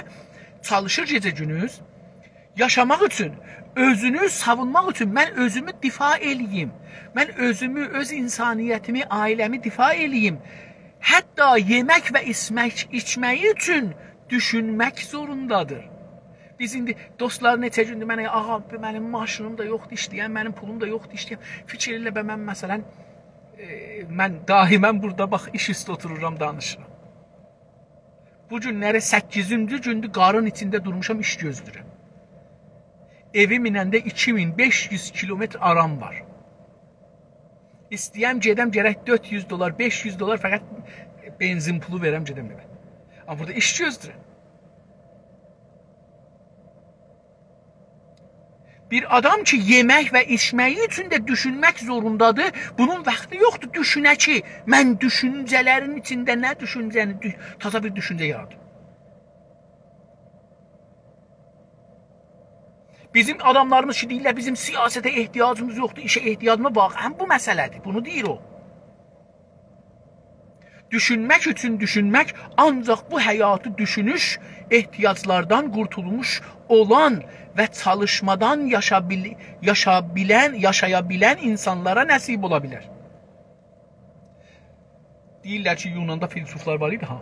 çalışır gecə günüz. Yaşamaq üçün, özünü savunmaq üçün mən özümü difa eləyim. Mən özümü, öz insaniyyətimi, ailəmi difa eləyim. Hətta yemək və içməyi üçün düşünmək zorundadır. Biz indi dostlar neçə gündür mənə, ağa mənim maşınım da yoxdur işləyən, mənim pulum da yoxdur işləyən. Fikir elə mən məsələn, mən daimən burada bax iş üstə otururam, danışıram. Bu günləri 8-ci gündür qarın içində durmuşam, iş gözlürəm. Evim inəndə 2500 kilometr aram var. İstəyəm gedəm gərək 400 dolar, 500 dolar fəqət benzin pulu verəm gedəm evə. Amma burada iş gözlürəm. Bir adam ki yemək və içməyi üçün də düşünmək zorundadır. Bunun vaxtı yoxdur düşünə ki, mən düşüncələrin içində nə düşüncəni, taza bir düşüncə yaradım. Bizim adamlarımız ki deyirlər, bizim siyasətə ehtiyacımız yoxdur, işə ehtiyacımız var. Həm bu məsələdir, bunu deyir o. Düşünmək üçün düşünmək, ancaq bu həyatı düşünüş, ehtiyaclardan qurtulmuş olan və çalışmadan yaşaya bilən insanlara nəsib ola bilər. Deyirlər ki, Yunanda filosoflar var idi, ha?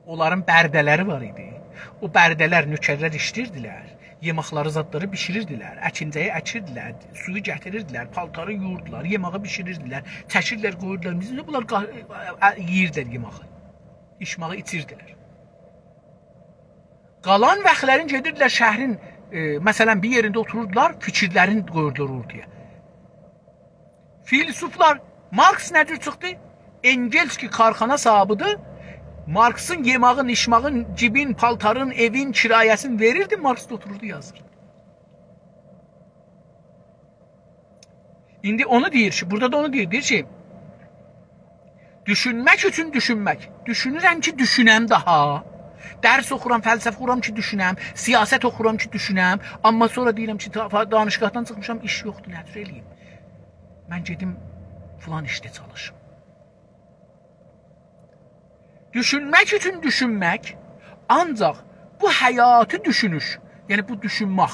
Onların bərdələri var idi. O bərdələr nökərlər işləyirdilər. Yemaqları, zadları bişirirdilər, əkincəyi əkirdilər, suyu gətirirdilər, paltarı yuyurdular, yemağı bişirirdilər, çəkirdilər, qoyurdular. Bizim bunlar yiyirdilər yemağı, içmağı içirdilər. Qalan vaxtların gedirdilər şəhrin, məsələn, bir yerində otururdular, fikirlərin qoyurdular orduya. Filosoflar, Marks nə cür çıxdı? Engels ki, karxana sahibidir. Marks'ın yemağın, içmağın, cibin, paltarın, evin kirayəsini verirdi, Marks da otururdu, yazırdı. İndi onu deyir ki, burada da onu deyir ki, düşünmək üçün düşünmək. Düşünürəm ki, düşünəm daha. Dərs oxuram, fəlsəfə oxuram ki, düşünəm. Siyasət oxuram ki, düşünəm. Amma sonra deyirəm ki, danışqahdan çıxmışam, iş yoxdur, nə tür eləyim. Mən gedim, filan işdə çalışım. Düşünmək üçün düşünmək, ancaq bu həyatı düşünüş, yəni bu düşünmək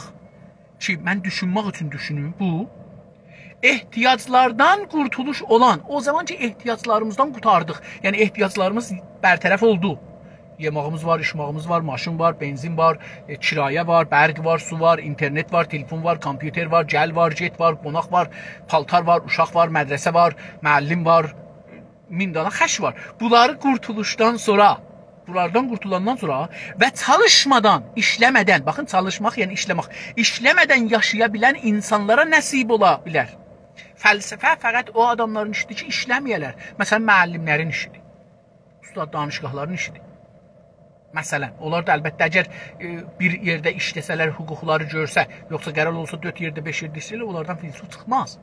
ki, mən düşünmək üçün düşünüm, bu ehtiyaclardan qurtuluş olan, o zaman ki, ehtiyaclarımızdan qutardıq, yəni ehtiyaclarımız bərtərəf oldu. Yemağımız var, içmağımız var, maşın var, benzin var, kirayə var, bərq var, su var, internet var, telefon var, kompüter var, gəl var, jet var, qonaq var, paltar var, uşaq var, mədrəsə var, müəllim var, min dana xəş var. Bunları qurtuluşdan sonra, bunlardan qurtulandan sonra və çalışmadan, işləmədən, baxın çalışmaq yəni işləmək, işləmədən yaşaya bilən insanlara nəsib ola bilər. Fəlsəfə fəqət o adamların işidir ki, işləməyələr. Məsələn, müəllimlərin işidir. Ustad danışqahların işidir. Məsələn, onlar da əlbəttə əgər bir yerdə işləsələr, hüquqları görsə, yoxsa qərar olsa 4 yerdə, 5 yerdə işləyirlər, onlardan filosof çıxmaz.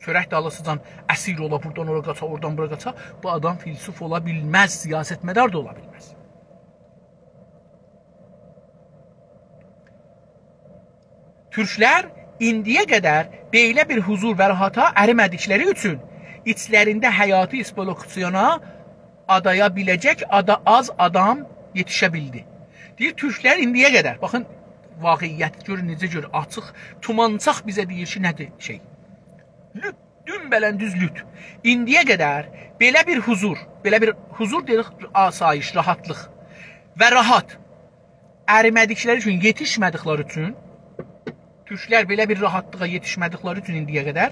Çörək də alasıcan əsir ola, buradan ora qaça, oradan bura qaça, bu adam filosof ola bilməz, siyasetmədar da ola bilməz. Türklər indiyə qədər belə bir huzur və rahata ərimədikləri üçün içlərində həyatı ispoluksiyona adaya biləcək az adam yetişə bildi. Deyir, Türklər indiyə qədər, baxın, vaqiyyət görün, necə görün, açıq, tumancaq bizə deyir ki, nədir şey? Lüt, dümbələndüz lüt. İndiyə qədər belə bir huzur deyirik, asayiş, rahatlıq və rahat ərimədikləri üçün, yetişmədikləri üçün, Türklər belə bir rahatlığa yetişmədikləri üçün indiyə qədər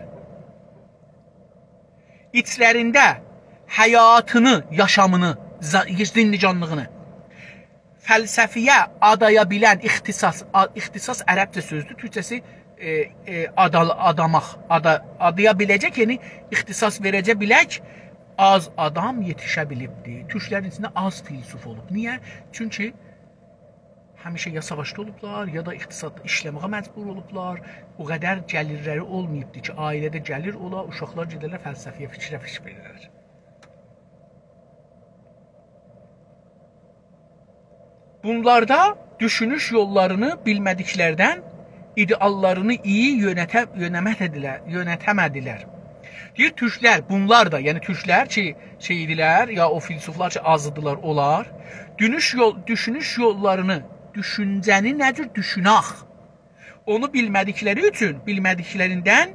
içlərində həyatını, yaşamını, zindicanlığını fəlsəfiyə adaya bilən ixtisas ərəbcə sözdür, türkçəsi adaya biləcək, yəni ixtisas verəcə bilək, az adam yetişə bilibdir. Türklərin içində az filosof olub. Niyə? Çünki həmişə ya savaşda olublar, ya da iqtisadda işləməyə məcbur olublar. O qədər gəlirləri olmayıbdı ki, ailədə gəlir ola, uşaqlar gedərlər fəlsəfiyə, fikrə fikir verirlər. Bunlarda düşünüş yollarını bilmədiklərdən ideallarını iyi yönətəmədilər. Deyir, türklər, bunlar da, yəni türklər ki, idilər, ya o filosoflar ki, azıdılar, olar. Düşünüş yollarını, düşüncəni nədir? Düşünaq. Onu bilmədikləri üçün, bilmədiklərindən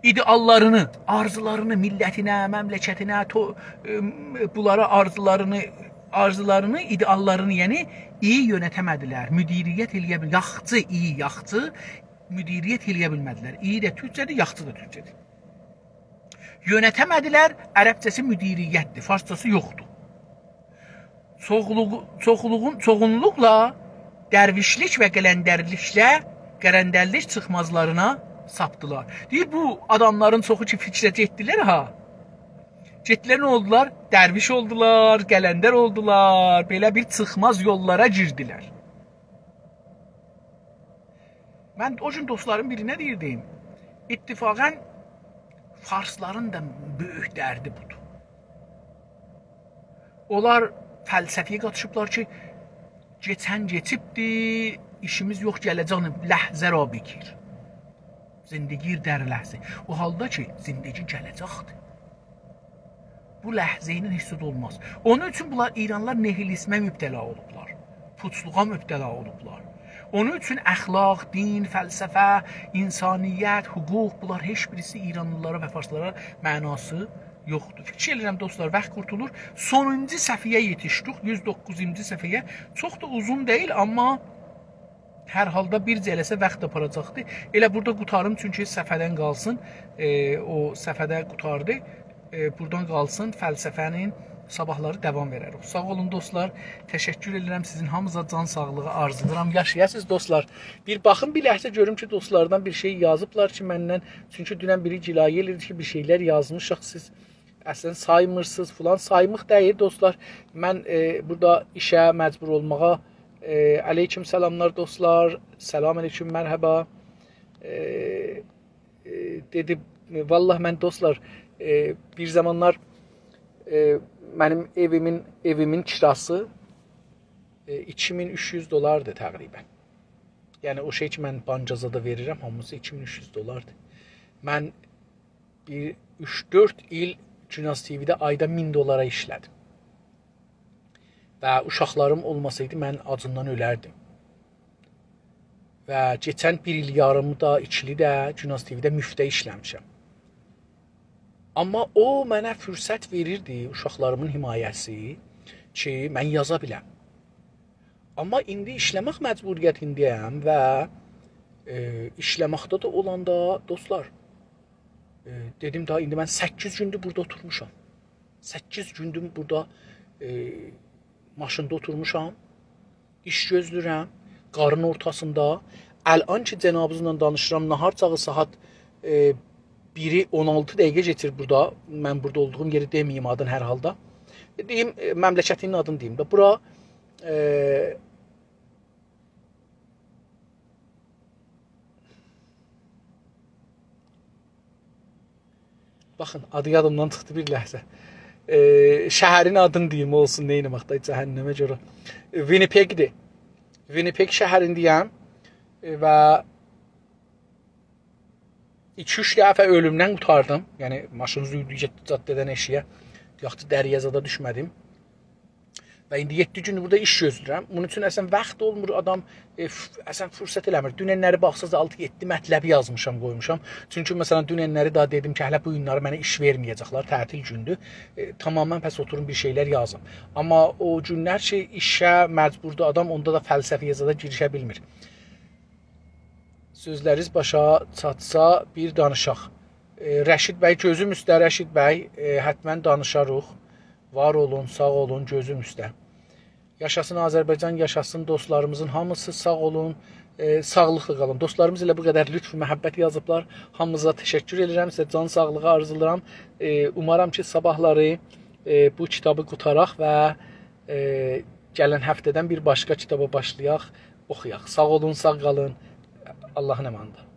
ideallarını, arzularını, millətinə, məmləkətinə, bunlara arzularını, ideallarını, yəni iyi yönətəmədilər. Müdiriyyət eləyə bilmədilər. Yaxçı, iyi yaxçı, müdiriyyət eləyə bilmədilər. İyi də türkçədir, yaxçı da türkçədir. Yönətəmədilər, ərəbcəsi müdiriyyətdir, farsçası yoxdur. Çoğunluqla dərvişlik və qələndərlik çıxmazlarına sapdılar. Deyir, bu adamların çoxu ki, fikrə getdilər, ha? Getdilər, nə oldular? Dərviş oldular, qələndər oldular, belə bir çıxmaz yollara girdilər. Mən o gün dostların birinə deyirdim, ittifaqən farsların da böyük dərdi budur. Onlar fəlsəfiyə qatışıblar ki, geçən geçibdir, işimiz yox, gələcək ləhzə ra bikir. Zindegir dər ləhzə. O halda ki, zindegi gələcəkdir. Bu ləhzə ilə heç söz olmaz. Onun üçün bunlar İranlar nihilismə mübtəla olublar. Puçluğa mübtəla olublar. Onun üçün əxlaq, din, fəlsəfə, insaniyyət, hüquq, bunlar heç birisi İranlılara və farslara mənası yoxdur. Fikir edirəm dostlar, vaxt qurtulur. Sonuncu səfiyyə yetişdik, 109-cu səfiyyə. Çox da uzun deyil, amma hər halda bir cələsə vaxt aparacaqdır. Elə burada qutarım, çünki səfədən qalsın, o səfədə qutardı. Buradan qalsın, fəlsəfənin sabahları davam verərik. Sağ olun dostlar, təşəkkür edirəm, sizin hamınıza can sağlığı arzulayıram. Yaşayasınız dostlar. Bir baxın, bir ləhzə görüm ki, dostlardan bir şey yazıblar ki, məndən. Çünki dünən biri cilayə edirdi ki, bir şeylər yazmışıq, siz əslən saymırsınız filan. Saymıq deyil dostlar. Mən burada işə məcbur olmağa aleyküm səlamlar dostlar. Səlam aleyküm, mərhəba. Dedi, vallah mən dostlar, bir zamanlar mənim evimin kirası 2300 dolardır təqribən. Yəni o şey ki, mən bancazada verirəm, hamısı 2300 dolardır. Mən 3-4 il Cünaz TV-də ayda 1000 dolara işlədim. Və uşaqlarım olmasaydı, mən acından ölərdim. Və keçən bir il yarımı da, 2 ili də Cünaz TV-də müftə işləmişəm. Amma o mənə fürsət verirdi, uşaqlarımın himayəsi ki, mən yaza biləm. Amma indi işləmək məcburiyyətindəyəm və işləməkdə də olanda dostlar, dedim da, indi mən 8 gündür burada oturmuşam. 8 gündür burada maşında oturmuşam, iş gözlürəm, qarın ortasında. Əl-an ki, cənabınızla danışıram, nahar çağı saat 1-i 16 dəqiqə getir burada. Mən burada olduğum yeri deməyim adın hər halda. Deyim, məmləkətinin adını deyim də. Bura baxın, adı yadımdan çıxdı bir ləhzə. Şəhərin adını deyim, olsun, neynəməkdə, cəhənnəmə görə. Winnipegdir. Winnipeg şəhərindəyəm və 2-3 dəfə ölümdən qutardım. Yəni, maşın züydü getdi caddədən eşiyə. Yaxçı dəryəzada düşmədim. Və indi 7 gün burada iş gözləyirəm. Bunun üçün əsən vaxt olmur, adam əsən fürsət eləmir. Dünənləri baxsız 6-7 mətləbi yazmışam, qoymuşam. Çünki məsələn dünənləri daha dedim ki, hələ bu günləri mənə iş verməyəcəklər, tətil gündür. Tamamən pəs oturum bir şeylər yazım. Amma o günlər ki, işə məcburdur adam, onda da fəlsəfi yazıda girişə bilmir. Sözləriz başa çatsa bir danışaq. Rəşid bəy, gözüm üstə Rəşid bəy, hətmən danışarıq. Var olun, sağ olun, gözüm üstə. Yaşasın Azərbaycan, yaşasın dostlarımızın hamısı, sağ olun, sağlıqlı qalın. Dostlarımız ilə bu qədər lütf, məhəbbət yazıblar. Hamınıza təşəkkür edirəm, sizə can sağlığı arzulayıram. Umaram ki, sabahları bu kitabı qutaraq və gələn həftədən bir başqa kitaba başlayaq, oxuyaq. Sağ olun, sağ qalın. Allahın əmanında.